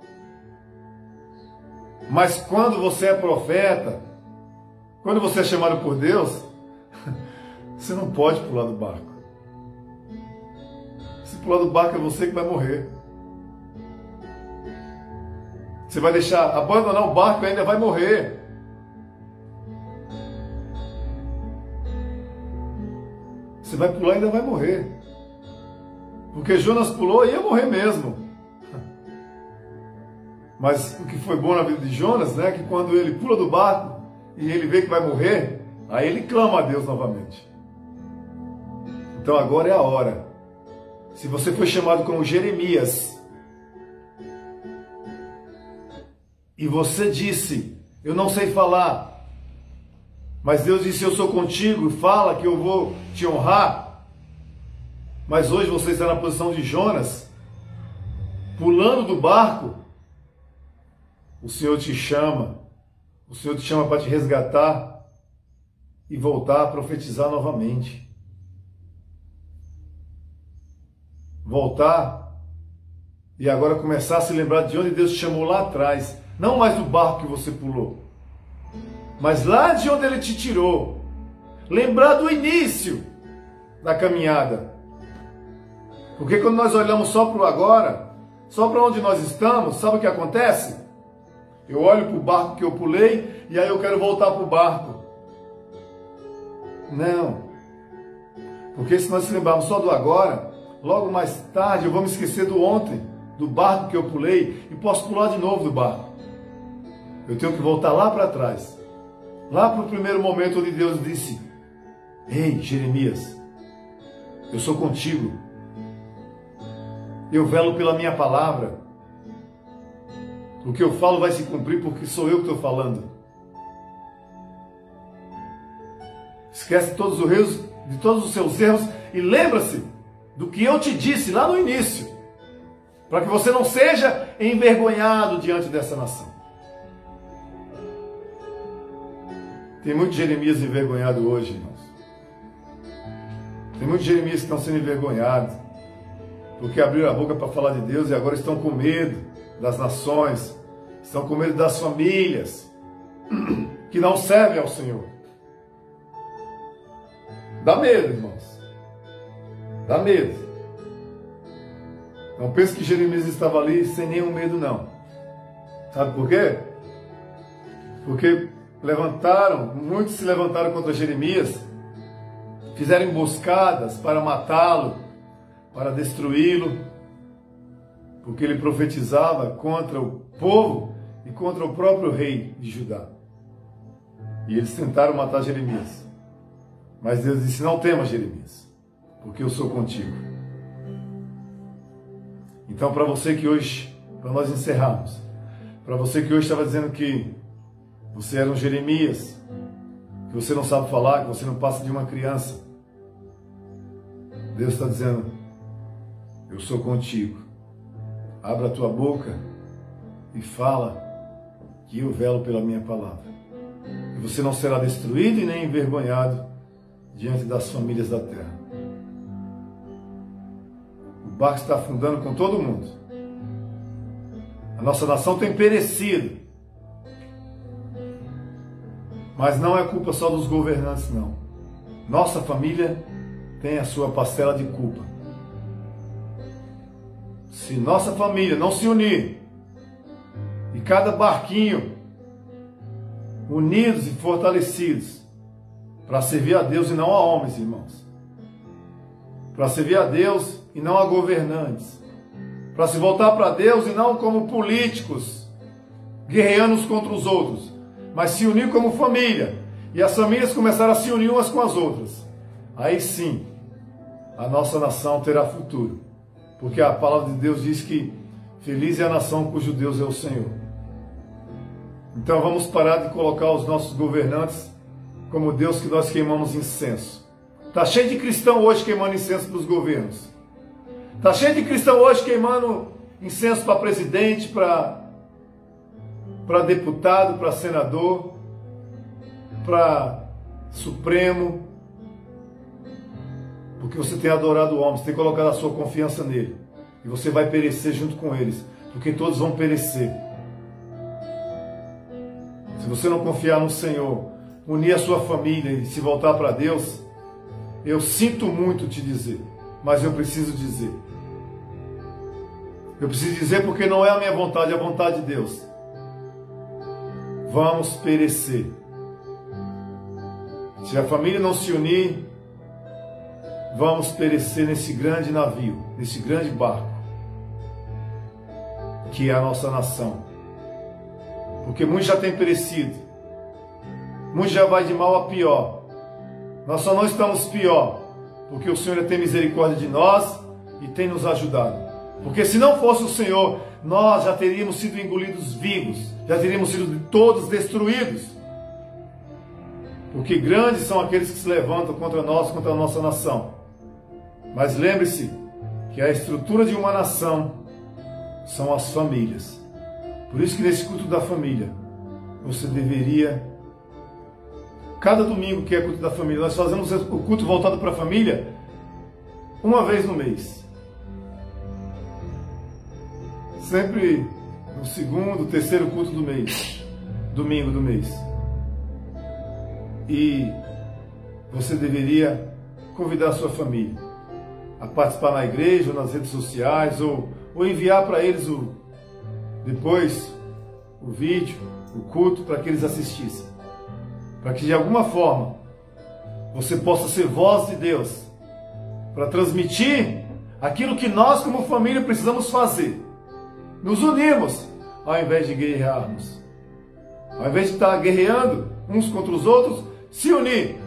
Mas quando você é profeta, quando você é chamado por Deus, você não pode pular do barco. Se pular do barco é você que vai morrer. Você vai abandonar o barco e ainda vai morrer. Você vai pular e ainda vai morrer. Porque Jonas pulou e ia morrer mesmo. Mas o que foi bom na vida de Jonas, né, que quando ele pula do barco e ele vê que vai morrer, aí ele clama a Deus novamente. Então agora é a hora. Se você foi chamado como Jeremias e você disse, eu não sei falar, mas Deus disse, eu sou contigo, fala que eu vou te honrar. Mas hoje você está na posição de Jonas, pulando do barco. O Senhor te chama para te resgatar e voltar a profetizar novamente. Voltar e agora começar a se lembrar de onde Deus te chamou lá atrás. Não mais do barco que você pulou, mas lá de onde Ele te tirou. Lembrar do início da caminhada. Porque quando nós olhamos só para o agora, só para onde nós estamos, sabe o que acontece? Eu olho para o barco que eu pulei e aí eu quero voltar para o barco. Não. Porque se nós se lembrarmos só do agora, logo mais tarde eu vou me esquecer do ontem, do barco que eu pulei, e posso pular de novo do barco. Eu tenho que voltar lá para trás. Lá para o primeiro momento onde Deus disse, ei, Jeremias, eu sou contigo. Eu velo pela minha palavra. O que eu falo vai se cumprir porque sou eu que estou falando. Esquece todos os seus erros e lembra-se do que eu te disse lá no início, para que você não seja envergonhado diante dessa nação. Tem muitos Jeremias envergonhados hoje, irmãos. Tem muitos Jeremias que estão sendo envergonhados, porque abriram a boca para falar de Deus e agora estão com medo das nações, estão com medo das famílias que não servem ao Senhor. Dá medo, irmãos. Dá medo. Não pense que Jeremias estava ali sem nenhum medo, não. Sabe por quê? Porque muitos se levantaram contra Jeremias, fizeram emboscadas para matá-lo, para destruí-lo, porque ele profetizava contra o povo e contra o próprio rei de Judá. E eles tentaram matar Jeremias. Mas Deus disse, não temas, Jeremias, porque eu sou contigo. Então, para você que hoje, para nós encerrarmos, para você que hoje estava dizendo que você era um Jeremias, que você não sabe falar, que você não passa de uma criança, Deus está dizendo, eu sou contigo. Abra a tua boca e fala que eu velo pela minha palavra. E você não será destruído e nem envergonhado diante das famílias da terra. O barco está afundando com todo mundo. A nossa nação tem perecido. Mas não é culpa só dos governantes, não. Nossa família tem a sua parcela de culpa. Se nossa família não se unir, e cada barquinho unidos e fortalecidos, para servir a Deus e não a homens, irmãos. Para servir a Deus e não a governantes. Para se voltar para Deus e não como políticos, guerreando uns contra os outros, mas se unir como família. E as famílias começaram a se unir umas com as outras. Aí sim, a nossa nação terá futuro. Porque a palavra de Deus diz que feliz é a nação cujo Deus é o Senhor. Então vamos parar de colocar os nossos governantes como Deus que nós queimamos incenso. Está cheio de cristão hoje queimando incenso para os governos. Está cheio de cristão hoje queimando incenso para presidente, para deputado, para senador, para Supremo. Porque você tem adorado o homem, você tem colocado a sua confiança nele. e você vai perecer junto com eles, porque todos vão perecer. Se você não confiar no Senhor, unir a sua família e se voltar para Deus, eu sinto muito te dizer, mas eu preciso dizer. Eu preciso dizer porque não é a minha vontade, é a vontade de Deus. Vamos perecer. Se a família não se unir, vamos perecer nesse grande navio, nesse grande barco, que é a nossa nação. Porque muitos já têm perecido, muitos já vai de mal a pior. Nós só não estamos pior, porque o Senhor tem misericórdia de nós e tem nos ajudado. Porque se não fosse o Senhor, nós já teríamos sido engolidos vivos, já teríamos sido todos destruídos. Porque grandes são aqueles que se levantam contra nós, contra a nossa nação. Mas lembre-se que a estrutura de uma nação são as famílias. Por isso que nesse culto da família, você deveria, cada domingo que é culto da família, nós fazemos o culto voltado para a família uma vez no mês. Sempre no segundo, terceiro culto do mês, domingo do mês. E você deveria convidar a sua família a participar na igreja, ou nas redes sociais, ou enviar para eles depois o vídeo, o culto, para que eles assistissem. Para que de alguma forma você possa ser voz de Deus, para transmitir aquilo que nós como família precisamos fazer. Nos unirmos, ao invés de guerrearmos. Ao invés de estar guerreando uns contra os outros, se unir.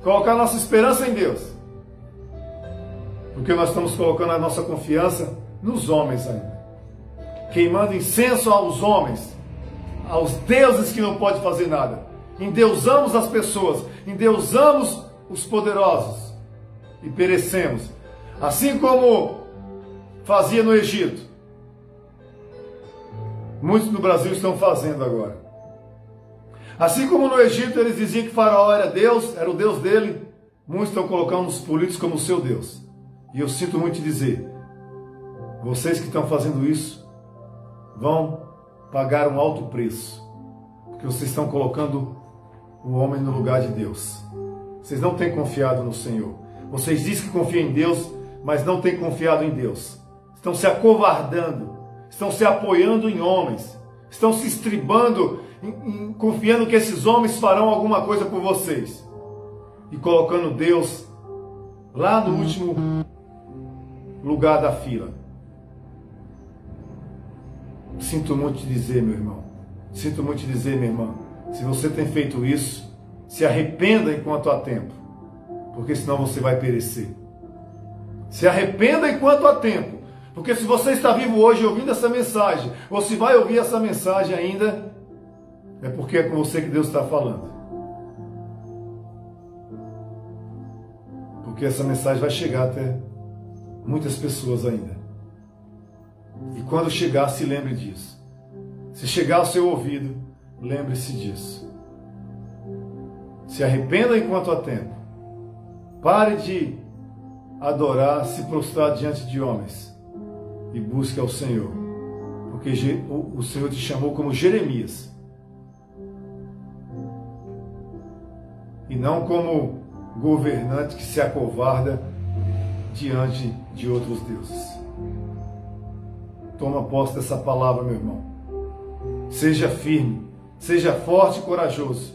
Colocar nossa esperança em Deus. Porque nós estamos colocando a nossa confiança nos homens ainda. Queimando incenso aos homens, aos deuses que não podem fazer nada. Endeusamos as pessoas, endeusamos os poderosos e perecemos. Assim como fazia no Egito. Muitos no Brasil estão fazendo agora. Assim como no Egito eles diziam que Faraó era Deus, era o Deus dele, muitos estão colocando os políticos como seu Deus. E eu sinto muito dizer, vocês que estão fazendo isso, vão pagar um alto preço, porque vocês estão colocando o homem no lugar de Deus. Vocês não têm confiado no Senhor. Vocês dizem que confiam em Deus, mas não têm confiado em Deus. Estão se acovardando, estão se apoiando em homens, estão se estribando, confiando que esses homens farão alguma coisa por vocês. E colocando Deus lá no último lugar da fila. Sinto muito te dizer, meu irmão. Sinto muito te dizer, minha irmã. Se você tem feito isso, se arrependa enquanto há tempo. Porque senão você vai perecer. Se arrependa enquanto há tempo. Porque se você está vivo hoje ouvindo essa mensagem, ou se vai ouvir essa mensagem ainda, é porque é com você que Deus está falando. Porque essa mensagem vai chegar até muitas pessoas ainda. E quando chegar, se lembre disso. Se chegar ao seu ouvido, lembre-se disso. Se arrependa enquanto há tempo. Pare de adorar, se prostrar diante de homens. E busque ao Senhor. Porque o Senhor te chamou como Jeremias. E não como governante que se acovarda diante de outros deuses. Toma posse dessa palavra, meu irmão. Seja firme, seja forte e corajoso,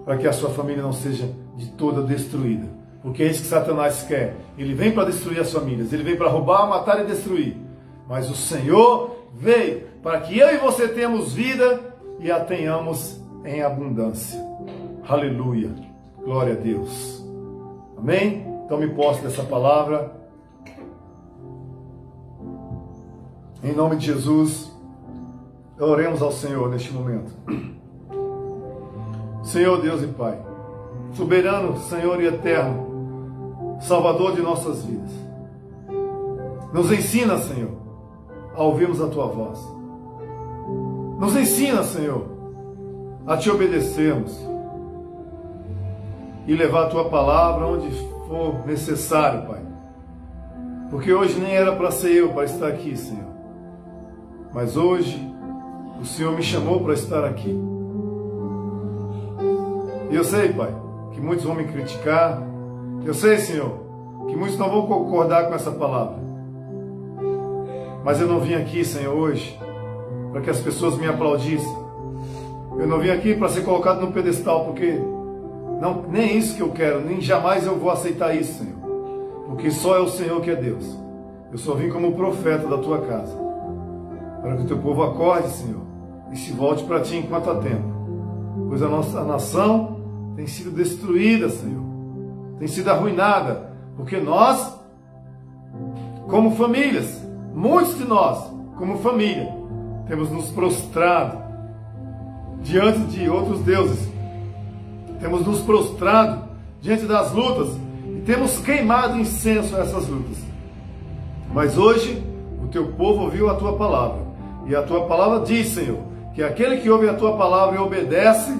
para que a sua família não seja de toda destruída. Porque é isso que Satanás quer. Ele vem para destruir as famílias, ele vem para roubar, matar e destruir. Mas o Senhor veio para que eu e você tenhamos vida e a tenhamos em abundância. Aleluia. Glória a Deus. Amém? Tome posse dessa palavra. Em nome de Jesus, oremos ao Senhor neste momento. Senhor Deus e Pai, soberano, Senhor e eterno, Salvador de nossas vidas, nos ensina, Senhor, a ouvirmos a Tua voz. Nos ensina, Senhor, a Te obedecermos e levar a Tua palavra onde for necessário, Pai. Porque hoje nem era para ser eu para estar aqui, Senhor. Mas hoje o Senhor me chamou para estar aqui. E eu sei, Pai, que muitos vão me criticar. Eu sei, Senhor, que muitos não vão concordar com essa palavra. Mas eu não vim aqui, Senhor, hoje para que as pessoas me aplaudissem. Eu não vim aqui para ser colocado no pedestal, porque não, nem isso que eu quero, nem jamais eu vou aceitar isso, Senhor. Porque só é o Senhor que é Deus. Eu só vim como profeta da tua casa, para que o teu povo acorde, Senhor, e se volte para ti enquanto há tempo. Pois a nossa nação tem sido destruída, Senhor. Tem sido arruinada, porque nós, como famílias, muitos de nós, como família, temos nos prostrado diante de outros deuses. Temos nos prostrado diante das lutas e temos queimado incenso a essas lutas. Mas hoje o teu povo ouviu a tua palavra. E a tua palavra diz, Senhor, que aquele que ouve a tua palavra e obedece,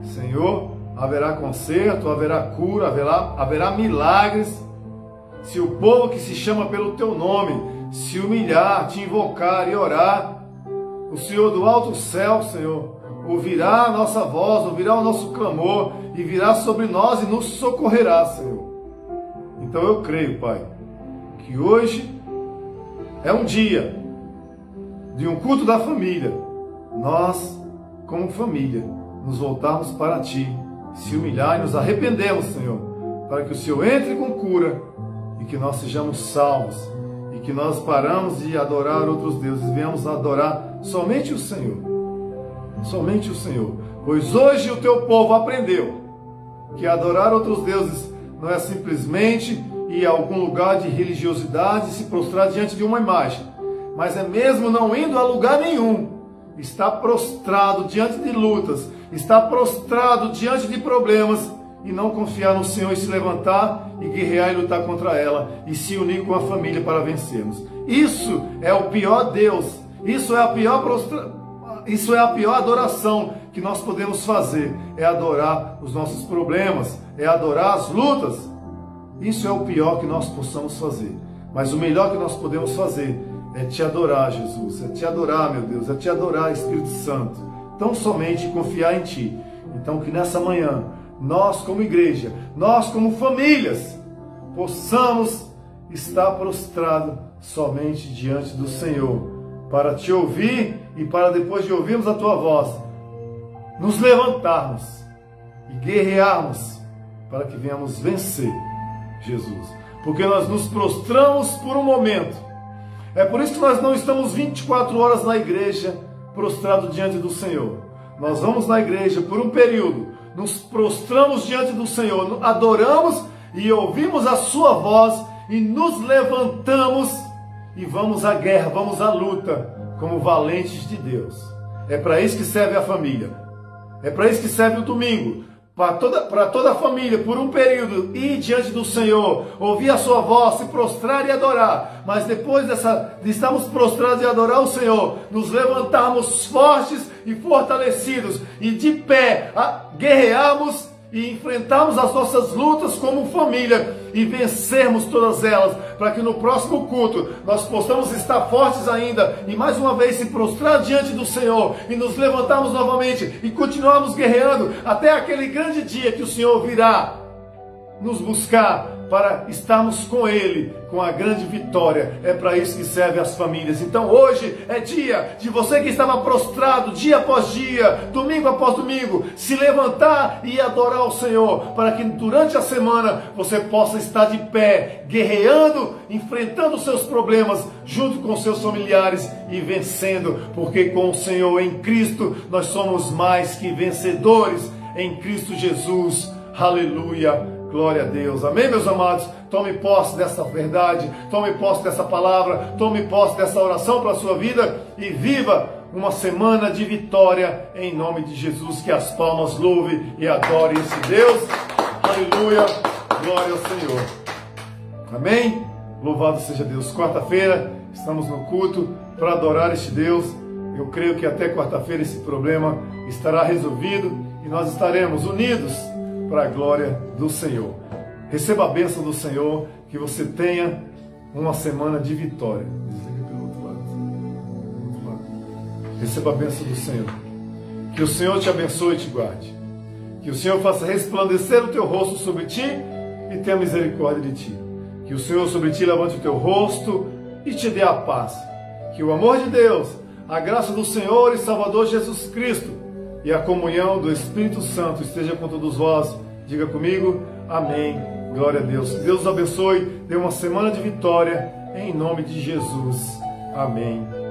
Senhor, haverá conserto, haverá cura, haverá milagres. Se o povo que se chama pelo teu nome se humilhar, te invocar e orar, o Senhor do alto céu, Senhor, ouvirá a nossa voz, ouvirá o nosso clamor e virá sobre nós e nos socorrerá, Senhor. Então eu creio, Pai, que hoje é um dia de um culto da família. Nós, como família, nos voltarmos para Ti, se humilhar e nos arrependemos, Senhor, para que o Senhor entre com cura e que nós sejamos salvos e que nós paramos de adorar outros deuses e venhamos adorar somente o Senhor. Somente o Senhor. Pois hoje o teu povo aprendeu que adorar outros deuses não é simplesmente ir a algum lugar de religiosidade e se prostrar diante de uma imagem, mas é mesmo não indo a lugar nenhum, está prostrado diante de lutas, está prostrado diante de problemas e não confiar no Senhor e se levantar e guerrear e lutar contra ela e se unir com a família para vencermos. Isso é o pior Deus, isso é a pior adoração que nós podemos fazer, é adorar os nossos problemas, é adorar as lutas. Isso é o pior que nós possamos fazer. Mas o melhor que nós podemos fazer é te adorar, Jesus, é te adorar, meu Deus, é te adorar, Espírito Santo. Tão somente confiar em Ti. Então que nessa manhã, nós como igreja, nós como famílias, possamos estar prostrados somente diante do Senhor, para Te ouvir e para depois de ouvirmos a Tua voz, nos levantarmos e guerrearmos para que venhamos vencer, Jesus. Porque nós nos prostramos por um momento. É por isso que nós não estamos 24 horas na igreja prostrado diante do Senhor. Nós vamos na igreja por um período, nos prostramos diante do Senhor, adoramos e ouvimos a sua voz e nos levantamos e vamos à guerra, vamos à luta como valentes de Deus. É para isso que serve a família. É para isso que serve o domingo. Para toda a família, por um período, ir diante do Senhor, ouvir a sua voz, se prostrar e adorar. Mas depois de estarmos prostrados e adorar o Senhor, nos levantarmos fortes e fortalecidos e de pé, guerrearmos e enfrentarmos as nossas lutas como família e vencermos todas elas, para que no próximo culto nós possamos estar fortes ainda e mais uma vez se prostrar diante do Senhor e nos levantarmos novamente e continuarmos guerreando até aquele grande dia que o Senhor virá nos buscar para estarmos com Ele, com a grande vitória. É para isso que servem as famílias. Então hoje é dia de você que estava prostrado dia após dia, domingo após domingo, se levantar e adorar o Senhor, para que durante a semana você possa estar de pé, guerreando, enfrentando os seus problemas, junto com seus familiares e vencendo, porque com o Senhor em Cristo nós somos mais que vencedores em Cristo Jesus. Aleluia. Glória a Deus. Amém, meus amados? Tome posse dessa verdade, tome posse dessa palavra, tome posse dessa oração para a sua vida e viva uma semana de vitória em nome de Jesus. Que as palmas louvem e adorem esse Deus. Aleluia. Glória ao Senhor. Amém? Louvado seja Deus. Quarta-feira estamos no culto para adorar este Deus. Eu creio que até quarta-feira esse problema estará resolvido e nós estaremos unidos para a glória do Senhor. Receba a bênção do Senhor, que você tenha uma semana de vitória. Diz aqui pelo outro lado. Do outro lado. Receba a bênção do Senhor. Que o Senhor te abençoe e te guarde. Que o Senhor faça resplandecer o teu rosto sobre ti e tenha misericórdia de ti. Que o Senhor sobre ti levante o teu rosto e te dê a paz. Que o amor de Deus, a graça do Senhor e Salvador Jesus Cristo e a comunhão do Espírito Santo esteja com todos vós. Diga comigo, amém. Glória a Deus. Que Deus os abençoe. Dê uma semana de vitória em nome de Jesus. Amém.